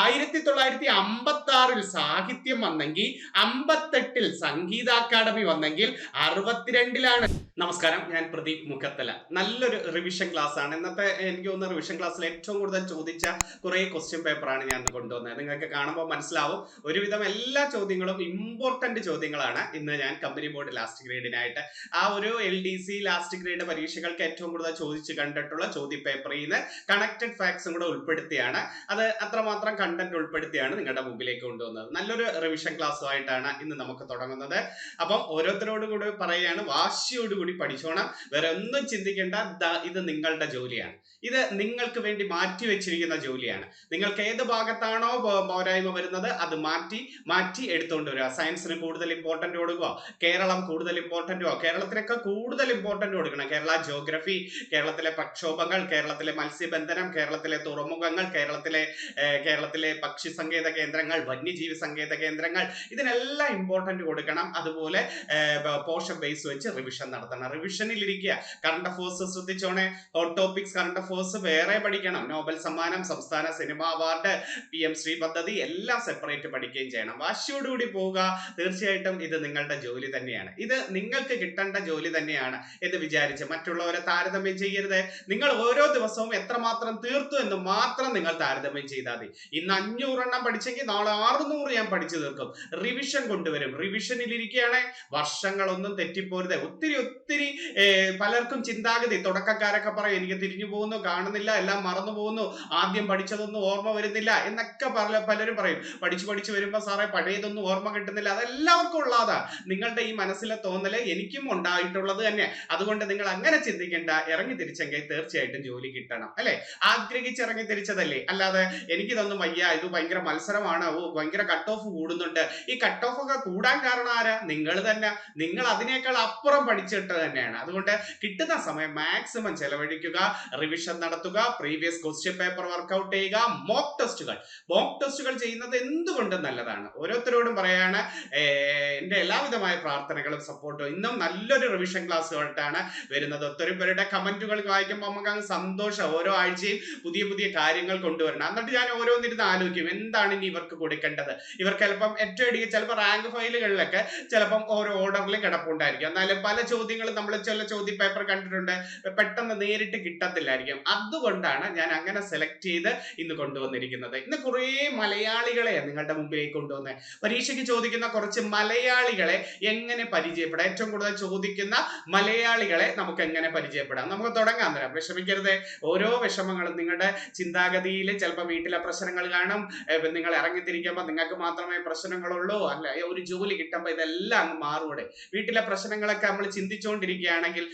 1956 സാഹിത്യം വന്നെങ്കിൽ 58 സംഗീത അക്കാദമി വന്നെങ്കിൽ 62 നമസ്കാരം, ഞാൻ പ്രദീപ് മുഖത്തല. നല്ലൊരു റിവിഷൻ ക്ലാസ് ആണ് ഇന്നത്തെ. എനിക്ക് തോന്നുന്ന റിവിഷൻ ക്ലാസ്സിൽ ഏറ്റവും കൂടുതൽ ചോദിച്ച കുറെ ക്വസ്റ്റ്യൻ പേപ്പറാണ് ഞാൻ കൊണ്ടുവന്നത്. നിങ്ങൾക്ക് കാണുമ്പോൾ മനസ്സിലാവും, ഒരുവിധം എല്ലാ ചോദ്യങ്ങളും ഇമ്പോർട്ടന്റ് ചോദ്യങ്ങളാണ് ഇന്ന് ഞാൻ കമ്പനി ബോർഡ് ലാസ്റ്റ് ഗ്രേഡിനായിട്ട് ആ ഒരു LDC ലാസ്റ്റ് ഗ്രേഡ് പരീക്ഷകൾക്ക് ഏറ്റവും കൂടുതൽ ചോദിച്ചു കണ്ടിട്ടുള്ള ചോദ്യ പേപ്പറിൽ നിന്ന് കണക്റ്റഡ് ഫാക്ട്സും കൂടെ ഉൾപ്പെടുത്തിയാണ്, അത് അത്രമാത്രം കണ്ടന്റ് ഉൾപ്പെടുത്തിയാണ് നിങ്ങളുടെ മുമ്പിലേക്ക് കൊണ്ടുവന്നത്. നല്ലൊരു റിവിഷൻ ക്ലാസ്സുമായിട്ടാണ് ഇന്ന് നമുക്ക് തുടങ്ങുന്നത്. അപ്പം ഓരോരുത്തരോടും കൂടി പറയുകയാണ്, വാശിയോടുകൂടി പഠിച്ചോണം, വേറെ ഒന്നും ചിന്തിക്കേണ്ട. ഇത് നിങ്ങളുടെ ജോലിയാണ്, ഇത് നിങ്ങൾക്ക് വേണ്ടി മാറ്റി വെച്ചിരിക്കുന്ന ജോലിയാണ്. നിങ്ങൾക്ക് ഏത് ഭാഗത്താണോ പോരായ്മ വരുന്നത് അത് മാറ്റി എടുത്തുകൊണ്ട് വരിക. സയൻസിന് കൂടുതൽ ഇമ്പോർട്ടന്റ് കൊടുക്കുക, കേരളം കൂടുതൽ ഇമ്പോർട്ടന്റ്, കേരളത്തിലൊക്കെ കൂടുതൽ ഇമ്പോർട്ടന്റ് കൊടുക്കണം. കേരള ജോഗ്രഫി, കേരളത്തിലെ പ്രക്ഷോഭങ്ങൾ, കേരളത്തിലെ മത്സ്യബന്ധനം, കേരളത്തിലെ തുറമുഖങ്ങൾ, കേരളത്തിലെ പക്ഷി സങ്കേത കേന്ദ്രങ്ങൾ, വന്യജീവി സങ്കേത കേന്ദ്രങ്ങൾ, ഇതിനെല്ലാം ഇമ്പോർട്ടന്റ് കൊടുക്കണം. അതുപോലെ പോർഷൻ ബേസ് വെച്ച് റിവിഷൻ നടത്തണം. റിവിഷനിൽ ഇരിക്കുക. കറണ്ട് അഫേഴ്സ് ശ്രദ്ധിച്ചോണേ. ഹോട്ട് ടോപ്പിക്സ് കറണ്ട് അഫേഴ്സ് വേറെ പഠിക്കണം. നോബൽ സമ്മാനം, സംസ്ഥാന സിനിമ അവാർഡ്, PM ശ്രീ പദ്ധതി എല്ലാം സെപ്പറേറ്റ് പഠിക്കുകയും ചെയ്യണം. വാശിയോടുകൂടി പോവുക. തീർച്ചയായിട്ടും ഇത് നിങ്ങളുടെ ജോലി തന്നെയാണ്, ഇത് നിങ്ങൾക്ക് കിട്ടേണ്ട ജോലി തന്നെയാണ് എന്ന് വിചാരിച്ച് മറ്റുള്ളവരെ താരതമ്യം ചെയ്യരുത്. നിങ്ങൾ ഓരോ ദിവസവും എത്രമാത്രം തീർത്തു എന്ന് മാത്രം നിങ്ങൾ താരതമ്യം ചെയ്താൽ മതി. ഇന്ന് 500 എണ്ണം പഠിച്ചെങ്കിൽ നാളെ 600 ഞാൻ പഠിച്ചു തീർക്കും. റിവിഷൻ കൊണ്ടുവരും. റിവിഷനിൽ ഇരിക്കുകയാണ്, വർഷങ്ങളൊന്നും തെറ്റിപ്പോരുത്. ഒത്തിരി പലർക്കും ചിന്താഗതി, തുടക്കക്കാരൊക്കെ പറയും എനിക്ക് തിരിഞ്ഞു പോകുന്നു, കാണുന്നില്ല, എല്ലാം മറന്നു പോകുന്നു, ആദ്യം പഠിച്ചതൊന്നും ഓർമ്മ വരുന്നില്ല എന്നൊക്കെ പലരും പറയും. പഠിച്ചു വരുമ്പോ സാറേ പഴയതൊന്നും ഓർമ്മ കിട്ടുന്നില്ല. അതെല്ലാവർക്കും ഉള്ളതാ. നിങ്ങളുടെ ഈ മനസ്സിലെ തോന്നല് എനിക്കും ഉണ്ടായിട്ടുള്ളത് തന്നെ. അതുകൊണ്ട് നിങ്ങൾ അങ്ങനെ ചിന്തിക്കേണ്ട. ഇറങ്ങി തിരിച്ചെങ്കിൽ തീർച്ചയായിട്ടും ജോലി കിട്ടണം, അല്ലെ? ആഗ്രഹിച്ചിറങ്ങി തിരിച്ചതല്ലേ. അല്ലാതെ എനിക്കിതൊന്നും വയ്യ, ഇത് ഭയങ്കര മത്സരമാണ്, ഭയങ്കര കട്ട് ഓഫ് കൂടുന്നുണ്ട്. ഈ കട്ട് ഓഫ് ഒക്കെ കൂടാൻ കാരണം ആരാ? നിങ്ങൾ തന്നെ. നിങ്ങൾ അതിനേക്കാൾ അപ്പുറം പഠിച്ചിട്ട് തന്നെയാണ്. അതുകൊണ്ട് കിട്ടുന്ന സമയം മാക്സിമം ചെലവഴിക്കുക, റിവിഷൻ നടത്തുക, പ്രീവിയസ് ക്വസ്റ്റ്യൻ പേപ്പർ വർക്ക്ഔട്ട് ചെയ്യുക, മോക്ക് ടെസ്റ്റുകൾ ചെയ്യുന്നത് എന്തുകൊണ്ടും നല്ലതാണ്. ഓരോരുത്തരോടും പറയാണ് എന്റെ എല്ലാവിധമായ പ്രാർത്ഥനകളും സപ്പോർട്ടും. ഇന്നും നല്ലൊരു റിവിഷൻ ക്ലാസ്സുമായിട്ടാണ് വരുന്നത്. ഒത്തിരി പേരുടെ കമന്റുകൾ വായിക്കുമ്പോൾ നമുക്ക് അങ്ങ് സന്തോഷം. ഓരോ ആഴ്ചയും പുതിയ കാര്യങ്ങൾ കൊണ്ടുവരണം. എന്നിട്ട് ഞാൻ ഓരോന്നിരുന്ന് ആലോചിക്കും, എന്താണ് ഇനി ഇവർക്ക് കൊടുക്കേണ്ടത്. ഇവർക്ക് ചിലപ്പം ചിലപ്പോൾ റാങ്ക് ഫയലുകളിലൊക്കെ ചിലപ്പം ഓരോ ഓർഡറിൽ കിടപ്പുണ്ടായിരിക്കും. എന്നാലും പല ചോദ്യങ്ങളും നമ്മൾ ചില ചോദ്യ പേപ്പർ കണ്ടിട്ടുണ്ട്, പെട്ടെന്ന് നേരിട്ട് കിട്ടത്തില്ലായിരിക്കും. അതുകൊണ്ടാണ് ഞാൻ അങ്ങനെ സെലക്ട് ചെയ്ത് ഇന്ന് കൊണ്ടുവന്നിരിക്കുന്നത്. ഇന്ന് കുറേ മലയാളികളെ നിങ്ങളുടെ മുമ്പിലേക്ക് കൊണ്ടുവന്നത്. പരീക്ഷയ്ക്ക് ചോദിക്കുന്ന കുറച്ച് മലയാളികളെ എങ്ങനെ പരിചയപ്പെടാം, ഏറ്റവും കൂടുതൽ ചോദിക്കുന്ന മലയാളികളെ നമുക്ക് എങ്ങനെ പരിചയപ്പെടാം. നമുക്ക് തുടങ്ങാൻ തരാം. വിഷമിക്കരുത്. ഓരോ വിഷമങ്ങളും നിങ്ങളുടെ ചിന്താഗതിയിൽ ചിലപ്പോൾ വീട്ടിലെ പ്രശ്നങ്ങൾ കാണും. നിങ്ങൾ ഇറങ്ങിത്തിരിക്കുമ്പോൾ നിങ്ങൾക്ക് മാത്രമേ പ്രശ്നങ്ങളുള്ളൂ, അല്ല ഒരു ജോലി കിട്ടുമ്പോൾ ഇതെല്ലാം അങ്ങ് മാറൂടെ. വീട്ടിലെ പ്രശ്നങ്ങളൊക്കെ നമ്മൾ ചിന്തിച്ചുകൊണ്ടിരിക്കുകയാണെങ്കിൽ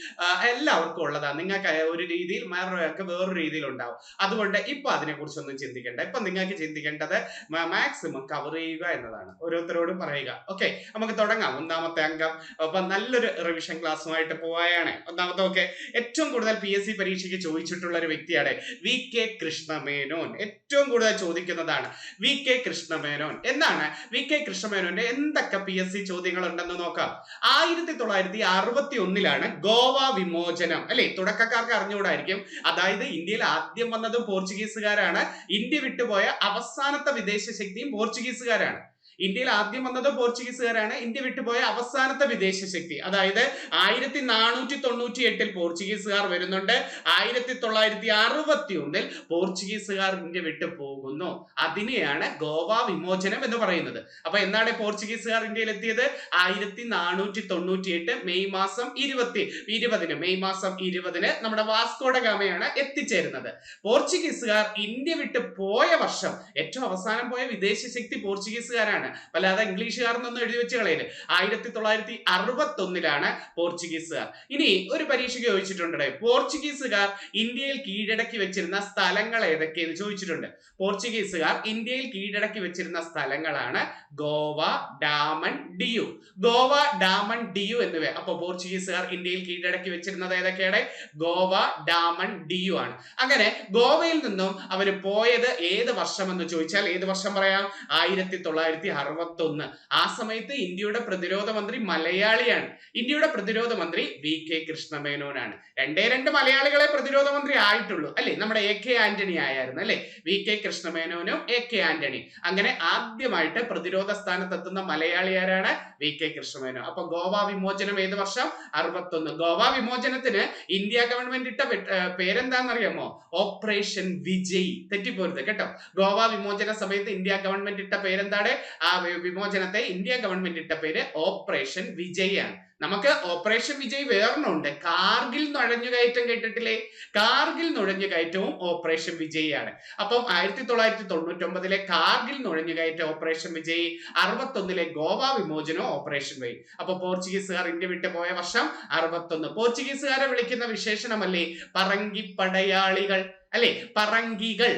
എല്ലാവർക്കും ഉള്ളതാണ്. നിങ്ങൾക്ക് ഒരു രീതിയിൽ, വേറൊരാൾക്ക് വേറൊരു രീതിയിൽ ഉണ്ടാവും. അതുകൊണ്ട് ഇപ്പൊ അതിനെ കുറിച്ചൊന്നും ചിന്തിക്കേണ്ട. ഇപ്പൊ നിങ്ങൾക്ക് ചിന്തിക്കേണ്ടത് മാക്സിമം കവർ ചെയ്യുക എന്നതാണ്. ഓരോരുത്തരോടും പറയുക. ഓക്കെ, നമുക്ക് തുടങ്ങാം. ഒന്നാമത്തെ അംഗം. അപ്പൊ നല്ലൊരു റിവിഷൻ ക്ലാസ്സുമായിട്ട് പോവുകയാണ്. ഒന്നാമത്തെ ഏറ്റവും കൂടുതൽ PSC പരീക്ഷയ്ക്ക് ചോദിച്ചിട്ടുള്ള ഒരു വ്യക്തിയാണ് VK കൃഷ്ണമേനോൻ. ഏറ്റവും കൂടുതൽ ചോദിക്കുന്നതാണ് VK കൃഷ്ണമേനോൻ. എന്താണ് VK കൃഷ്ണമേനോന്റെ എന്തൊക്കെ PSC ചോദ്യങ്ങൾ ഉണ്ടെന്ന് നോക്കാം. 1961 ഗോവ വിമോചനം, അല്ലെ? തുടക്കക്കാർക്ക് അറിഞ്ഞുകൂടായിരിക്കും. അതായത് ഇന്ത്യയിൽ ആദ്യം വന്നതും പോർച്ചുഗീസുകാരാണ്. ഇന്ത്യ വിട്ടുപോയ അവസാനത്തെ വിദേശ ശക്തിയും പോർച്ചുഗീസുകാരാണ്. ഇന്ത്യയിൽ ആദ്യം വന്നത് പോർച്ചുഗീസുകാരാണ്. ഇന്ത്യ വിട്ടുപോയ അവസാനത്തെ വിദേശ ശക്തി. അതായത് 1498 പോർച്ചുഗീസുകാർ വരുന്നുണ്ട്. 1961 പോർച്ചുഗീസുകാർ ഇന്ത്യ വിട്ടു പോകുന്നു. അതിനെയാണ് ഗോവ വിമോചനം എന്ന് പറയുന്നത്. അപ്പൊ എന്നാണ് പോർച്ചുഗീസുകാർ ഇന്ത്യയിൽ എത്തിയത്? 1498 മെയ് മാസം 20-ന് നമ്മുടെ വാസ്കോഡ ഗാമയാണ് എത്തിച്ചേരുന്നത്. പോർച്ചുഗീസുകാർ ഇന്ത്യ വിട്ട് പോയ വർഷം, ഏറ്റവും അവസാനം പോയ വിദേശ ശക്തി പോർച്ചുഗീസുകാരാണ്. അല്ലാതെ ഇംഗ്ലീഷുകാരനൊന്നും എഴുതി വെച്ച് കളയില്. 1961 പോർച്ചുഗീസുകാർ. ഇനി ഒരു പരീക്ഷയ്ക്ക് ചോദിച്ചിട്ടുണ്ട്, പോർച്ചുഗീസുകാർ ഇന്ത്യയിൽ കീഴടക്കി വെച്ചിരുന്ന സ്ഥലങ്ങൾ ഏതൊക്കെയെന്ന് ചോദിച്ചിട്ടുണ്ട്. പോർച്ചുഗീസുകാർ ഇന്ത്യയിൽ കീഴടക്കി വെച്ചിരുന്ന സ്ഥലങ്ങളാണ് ഗോവ, ഡാമൻ, ഡിയു. ഗോവ, ഡാമൻ, ഡിയു എന്നിവ. അപ്പൊ പോർച്ചുഗീസുകാർ ഇന്ത്യയിൽ കീഴടക്കി വെച്ചിരുന്നത് ഏതൊക്കെയാണ്? ഗോവ, ഡാമൻ, ഡിയു ആണ്. അങ്ങനെ ഗോവയിൽ നിന്നും അവർ പോയത് ഏത് വർഷം എന്ന് ചോദിച്ചാൽ ഏത് വർഷം പറയാം? 1961 1961. ആ സമയത്ത് ഇന്ത്യയുടെ പ്രതിരോധ മന്ത്രി മലയാളിയാണ്. ഇന്ത്യയുടെ പ്രതിരോധ മന്ത്രി VK കൃഷ്ണമേനോനാണ്. രണ്ട് മലയാളികളെ പ്രതിരോധ മന്ത്രി ആയിട്ടുള്ളൂ അല്ലെ. നമ്മുടെ AK ആന്റണി ആയിരുന്നു അല്ലെ. VK കൃഷ്ണമേനോനും AK Antony. അങ്ങനെ ആദ്യമായിട്ട് പ്രതിരോധ സ്ഥാനത്തെത്തുന്ന മലയാളി ആരാണ്? VK കൃഷ്ണമേനോൻ. അപ്പൊ ഗോവ വിമോചനം ഏത് വർഷം? 61. ഗോവ വിമോചനത്തിന് ഇന്ത്യ ഗവൺമെന്റ് ഇട്ട പേരെന്താണെന്നറിയാമോ? ഓപ്പറേഷൻ വിജയ്. തെറ്റിപ്പോരുത് കേട്ടോ. ഗോവ വിമോചന സമയത്ത് ഇന്ത്യ ഗവൺമെന്റ് ഇട്ട പേരെന്താണ്? ആ വിമോചനത്തെ ഇന്ത്യ ഗവൺമെന്റ് ഇട്ട പേര് ഓപ്പറേഷൻ വിജയ് ആണ്. നമുക്ക് ഓപ്പറേഷൻ വിജയ് വേറൊന്നുണ്ട്. കാർഗിൽ നുഴഞ്ഞുകയറ്റം കേട്ടിട്ടില്ലേ? കാർഗിൽ നുഴഞ്ഞുകയറ്റവും ഓപ്പറേഷൻ വിജയ് ആണ്. അപ്പം 1999 കാർഗിൽ നുഴഞ്ഞുകയറ്റ ഓപ്പറേഷൻ വിജയ്, 61 ഗോവ വിമോചനവും ഓപ്പറേഷൻ വിജയ്. അപ്പൊ പോർച്ചുഗീസുകാർ ഇന്ത്യ വിട്ടു പോയ വർഷം 61. പോർച്ചുഗീസുകാരെ വിളിക്കുന്ന വിശേഷണമല്ലേ പറങ്കി പടയാളികൾ അല്ലെ. പറങ്കികൾ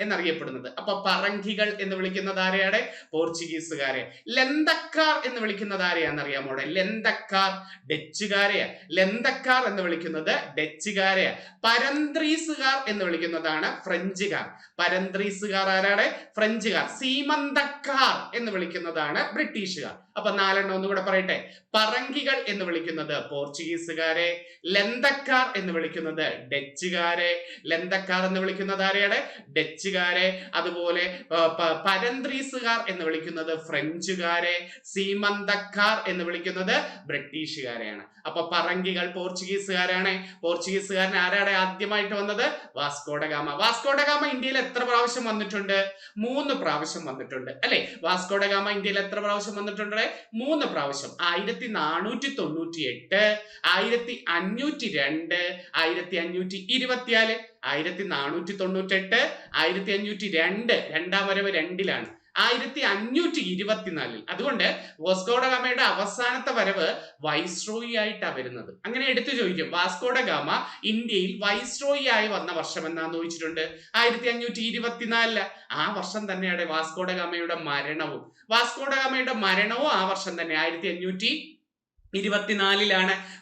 എന്നറിയപ്പെടുന്നത്. അപ്പൊ പറങ്കികൾ എന്ന് വിളിക്കുന്നത് ആരെയാണ്? പോർച്ചുഗീസുകാരെ. ലന്തക്കാർ എന്ന് വിളിക്കുന്നത് ആരെയാണെന്നറിയാമോ? ലന്തക്കാർ ഡച്ചുകാരെയാ. ലന്തക്കാർ എന്ന് വിളിക്കുന്നത് ഡച്ചുകാരെയാ. പരന്ത്രീസുകാർ എന്ന് വിളിക്കുന്നതാണ് ഫ്രഞ്ചുകാർ. പരന്ത്രീസുകാർ ആരാണ്? ഫ്രഞ്ചുകാർ. സീമന്തക്കാർ എന്ന് വിളിക്കുന്നതാണ് ബ്രിട്ടീഷുകാർ. അപ്പൊ 4 ഒന്നുകൂടെ പറയട്ടെ. പറങ്കികൾ എന്ന് വിളിക്കുന്നത് പോർച്ചുഗീസുകാരെ, ലന്തക്കാർ എന്ന് വിളിക്കുന്നത് ഡച്ചുകാരെ, ലന്തക്കാർ എന്ന് വിളിക്കുന്നത് ആരെയാണ്? ഡച്ചുകാരെ. അതുപോലെ പരന്ത്രീസുകാർ എന്ന് വിളിക്കുന്നത് ഫ്രഞ്ചുകാരെ, സീമന്തക്കാർ എന്ന് വിളിക്കുന്നത് ബ്രിട്ടീഷുകാരെയാണ്. അപ്പൊ പറങ്കികൾ പോർച്ചുഗീസുകാരാണ്. പോർച്ചുഗീസുകാരൻ ആരാണ് ആദ്യമായിട്ട് വന്നത്? വാസ്കോഡഗാമ. വാസ്കോഡഗാമ ഇന്ത്യയിൽ എത്ര പ്രാവശ്യം വന്നിട്ടുണ്ട്? 3 പ്രാവശ്യം വന്നിട്ടുണ്ട് അല്ലെ. വാസ്കോഡഗാമ ഇന്ത്യയിൽ എത്ര പ്രാവശ്യം വന്നിട്ടുണ്ട്? 3 പ്രാവശ്യം. 1498, 1502, 1524. 1498, 1502 രണ്ടാം വരവ് 2-ലാണ്. 1524. അതുകൊണ്ട് വാസ്കോഡഗാമയുടെ അവസാനത്തെ വരവ് വൈസ്രോയി ആയിട്ടാണ് വരുന്നത്. അങ്ങനെ എടുത്തു ചോദിക്കും, വാസ്കോഡഗാമ ഇന്ത്യയിൽ വൈസ്രോയി ആയി വന്ന വർഷം എന്നാന്ന് ചോദിച്ചിട്ടുണ്ട്. 1524. ആ വർഷം തന്നെയാണ് വാസ്കോഡഗാമയുടെ മരണവും. വാസ്കോഡഗാമയുടെ മരണവും ആ വർഷം തന്നെ 1524.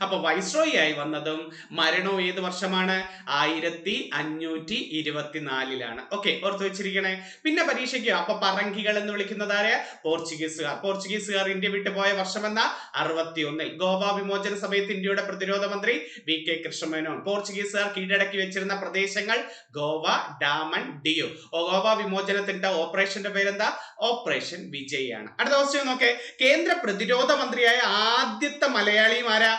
അപ്പൊ വൈസ്രോയി ആയി വന്നതും മരണവും ഏത് വർഷമാണ്? 1524. ഓക്കെ, ഓർത്ത് വെച്ചിരിക്കണേ. പിന്നെ പരീക്ഷയ്ക്ക് അപ്പൊ പറങ്കികൾ എന്ന് വിളിക്കുന്നത് ആരെയാ? പോർച്ചുഗീസുകാർ. പോർച്ചുഗീസുകാർ ഇന്ത്യ വിട്ടു പോയ വർഷം എന്നാ? 61. ഗോവ വിമോചന സമയത്ത് ഇന്ത്യയുടെ പ്രതിരോധ മന്ത്രി VK കൃഷ്ണമേനോൻ. പോർച്ചുഗീസുകാർ കീഴടക്കി വെച്ചിരുന്ന പ്രദേശങ്ങൾ ഗോവ, ഡാമൻ, ഡിയു. ഗോവ വിമോചനത്തിന്റെ ഓപ്പറേഷന്റെ പേരെന്താ? ഓപ്പറേഷൻ വിജയ് ആണ്. അടുത്ത ക്വസ്റ്റ്യൻ നോക്കേ. കേന്ദ്ര പ്രതിരോധ മന്ത്രിയായ ആദ്യത്തെ മലയാളിയും ആരാ?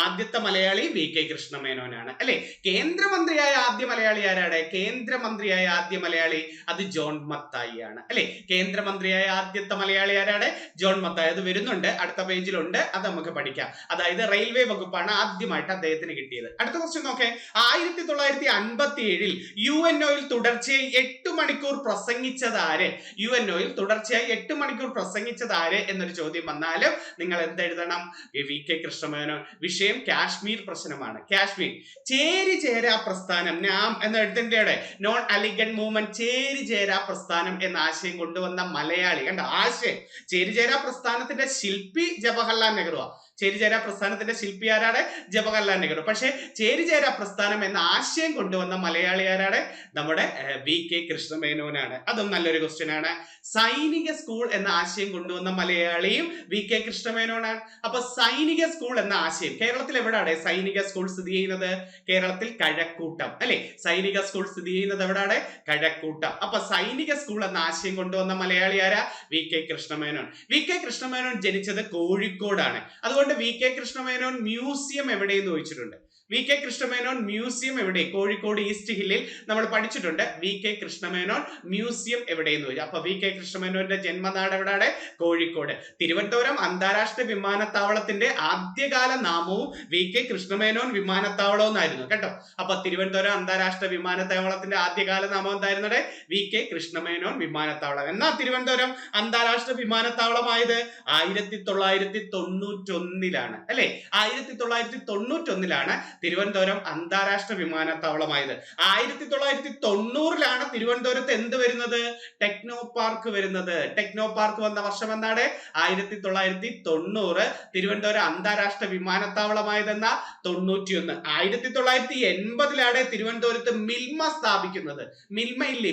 ആദ്യത്തെ മലയാളി VK കൃഷ്ണമേനോനാണ് അല്ലെ. കേന്ദ്രമന്ത്രിയായ ആദ്യ മലയാളി ആരാണ്? കേന്ദ്രമന്ത്രിയായ ആദ്യ മലയാളി അത് ജോൺ മത്തായി ആണ് അല്ലെ. കേന്ദ്രമന്ത്രിയായ ആദ്യത്തെ മലയാളി ആരാണ്? ജോൺ മത്തായി. അത് വരുന്നുണ്ട്, അടുത്ത പേജിലുണ്ട്, അത് നമുക്ക് പഠിക്കാം. അതായത് റെയിൽവേ വകുപ്പാണ് ആദ്യമായിട്ട് അദ്ദേഹത്തിന് കിട്ടിയത്. അടുത്ത ക്വസ്റ്റ്യൻ നോക്കേ. 1957 UNOയിൽ തുടർച്ചയായി 8 മണിക്കൂർ പ്രസംഗിച്ചത് ആര്? UNOയിൽ തുടർച്ചയായി 8 മണിക്കൂർ പ്രസംഗിച്ചത് ആര് എന്നൊരു ചോദ്യം വന്നാലും നിങ്ങൾ എന്തെഴുതണം? VK കൃഷ്ണമേനോൻ. വിഷയം കാശ്മീർ പ്രശ്നമാണ്. കാശ്മീർ ചേരിചേരാ പ്രസ്ഥാനം, നാം എന്ന എഴുത്തിന്റെ നോൺ അലിഗഡ് മൂവ്മെന്റ്, ചേരിചേരാ പ്രസ്ഥാനം എന്ന ആശയം കൊണ്ടുവന്ന മലയാളി. കണ്ട ആശയം. ചേരിചേരാ പ്രസ്ഥാനത്തിന്റെ ശില്പി ജവഹർലാൽ നെഹ്റു. ചേരിചേരാ പ്രസ്ഥാനത്തിന്റെ ശില്പി ആരാണ്? ജവഹർലാൽ നെഹ്റു. പക്ഷെ ചേരിചേരാ പ്രസ്ഥാനം എന്ന ആശയം കൊണ്ടുവന്ന മലയാളി ആരാണ്? നമ്മുടെ VK കൃഷ്ണമേനോനാണ്. അതും നല്ലൊരു ക്വസ്റ്റ്യൻ ആണ്. സൈനിക സ്കൂൾ എന്ന ആശയം കൊണ്ടുവന്ന മലയാളിയും VK കൃഷ്ണമേനോനാണ്. അപ്പൊ സൈനിക സ്കൂൾ എന്ന ആശയം കേരളത്തിൽ എവിടെയാണ് സൈനിക സ്കൂൾ സ്ഥിതി ചെയ്യുന്നത്? കേരളത്തിൽ കഴക്കൂട്ടം അല്ലെ. സൈനിക സ്കൂൾ സ്ഥിതി ചെയ്യുന്നത് എവിടെയാണ്? കഴക്കൂട്ടം. അപ്പൊ സൈനിക സ്കൂൾ എന്ന ആശയം കൊണ്ടുവന്ന മലയാളി ആരാ? VK കൃഷ്ണമേനോൻ. VK കൃഷ്ണമേനോൻ ജനിച്ചത് കോഴിക്കോടാണ്. അതുകൊണ്ട് VK കൃഷ്ണമേനോൻ മ്യൂസിയം എവിടെയെന്ന് ചോദിച്ചിട്ടുണ്ട്. VK കൃഷ്ണമേനോൻ മ്യൂസിയം എവിടെ? കോഴിക്കോട് ഈസ്റ്റ് ഹില്ലിൽ നമ്മൾ പഠിച്ചിട്ടുണ്ട്. VK കൃഷ്ണമേനോൻ മ്യൂസിയം എവിടെയെന്ന് ചോദിച്ചു. അപ്പൊ VK കൃഷ്ണമേനോന്റെ ജന്മനാട് എവിടെയാണ്? കോഴിക്കോട്. തിരുവനന്തപുരം അന്താരാഷ്ട്ര വിമാനത്താവളത്തിന്റെ ആദ്യകാല നാമവും VK കൃഷ്ണമേനോൻ വിമാനത്താവളം എന്നായിരുന്നു കേട്ടോ. അപ്പൊ തിരുവനന്തപുരം അന്താരാഷ്ട്ര വിമാനത്താവളത്തിന്റെ ആദ്യകാല നാമം എന്തായിരുന്നത്? VK കൃഷ്ണമേനോൻ വിമാനത്താവളം. എന്നാൽ തിരുവനന്തപുരം അന്താരാഷ്ട്ര വിമാനത്താവളമായത് 1991 അല്ലെ. 1991 തിരുവനന്തപുരം അന്താരാഷ്ട്ര വിമാനത്താവളമായത്. 1990-ലാണ് തിരുവനന്തപുരത്ത് എന്ത് വരുന്നത്? ടെക്നോ പാർക്ക് വരുന്നത്. ടെക്നോ പാർക്ക് വന്ന വർഷം എന്നാണ് 1990. തിരുവനന്തപുരം അന്താരാഷ്ട്ര വിമാനത്താവളമായതെന്ന 91. 1980-ലാണ് തിരുവനന്തപുരത്ത് മിൽമ സ്ഥാപിക്കുന്നത്. മിൽമ ഇല്ലേ,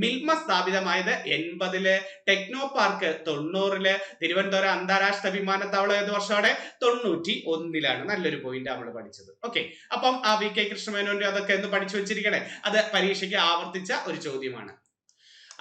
മിൽമ സ്ഥാപിതമായത് 80. Techno park 90. തിരുവനന്തപുരം അന്താരാഷ്ട്ര വിമാനത്താവളം ഏത് വർഷമാണ്? 91. നല്ലൊരു പോയിന്റ് നമ്മൾ പഠിച്ചത്. ഓക്കെ, അപ്പം ആ വി കെ കൃഷ്ണമേനോന്റെ അതൊക്കെ ഒന്ന് പഠിച്ചു വെച്ചിരിക്കണേ. അത് പരീക്ഷയ്ക്ക് ആവർത്തിച്ച ഒരു ചോദ്യമാണ്.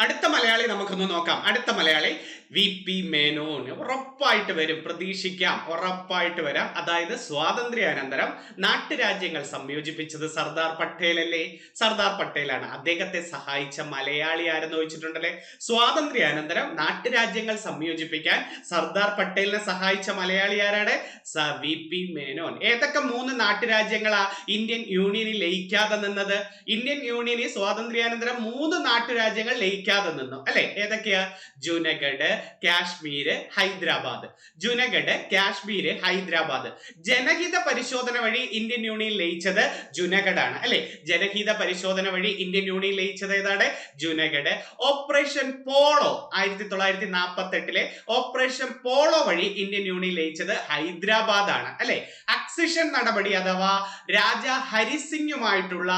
അടുത്ത മലയാളി നമുക്കൊന്ന് നോക്കാം. അടുത്ത മലയാളി വി പി മേനോൻ. ഉറപ്പായിട്ട് വരും, പ്രതീക്ഷിക്കാം, ഉറപ്പായിട്ട് വരാം. അതായത് സ്വാതന്ത്ര്യാനന്തരം നാട്ടുരാജ്യങ്ങൾ സംയോജിപ്പിച്ചത് സർദാർ പട്ടേൽ അല്ലേ? സർദാർ പട്ടേലാണ്. അദ്ദേഹത്തെ സഹായിച്ച മലയാളി ആരെന്ന് ചോദിച്ചിട്ടുണ്ടല്ലേ? സ്വാതന്ത്ര്യാനന്തരം നാട്ടുരാജ്യങ്ങൾ സംയോജിപ്പിക്കാൻ സർദാർ പട്ടേലിനെ സഹായിച്ച മലയാളി ആരാണ്? V P Menon. ഏതൊക്കെ 3 നാട്ടുരാജ്യങ്ങളാ ഇന്ത്യൻ യൂണിയനിൽ ലയിക്കാതെ നിന്നത്? ഇന്ത്യൻ യൂണിയനിൽ സ്വാതന്ത്ര്യാനന്തരം 3 നാട്ടുരാജ്യങ്ങൾ ലയിക്കാതെ നിന്നു അല്ലെ? ഏതൊക്കെയാ? ജുനഗഡ്, കാശ്മീർ, ഹൈദരാബാദ്. ജുനഗഡ്, കാശ്മീർ, ഹൈദരാബാദ്. ജനഹിത പരിശോധന വഴി ഇന്ത്യൻ യൂണിയൻ ലയിച്ചത് ജുനഗഡ് ആണ് അല്ലെ? ജനഹിത പരിശോധന വഴി ഇന്ത്യൻ യൂണിയൻ ലയിച്ചത് ഏതാണ്? ജുനഗഡ്. ഓപ്പറേഷൻ പോളോ 1948-ലെ ഓപ്പറേഷൻ പോളോ വഴി ഇന്ത്യൻ യൂണിയൻ ലയിച്ചത് ഹൈദരാബാദ് ആണ് അല്ലെ? അക്സിഷൻ നടപടി അഥവാ രാജ ഹരിസിംഗുമായിട്ടുള്ള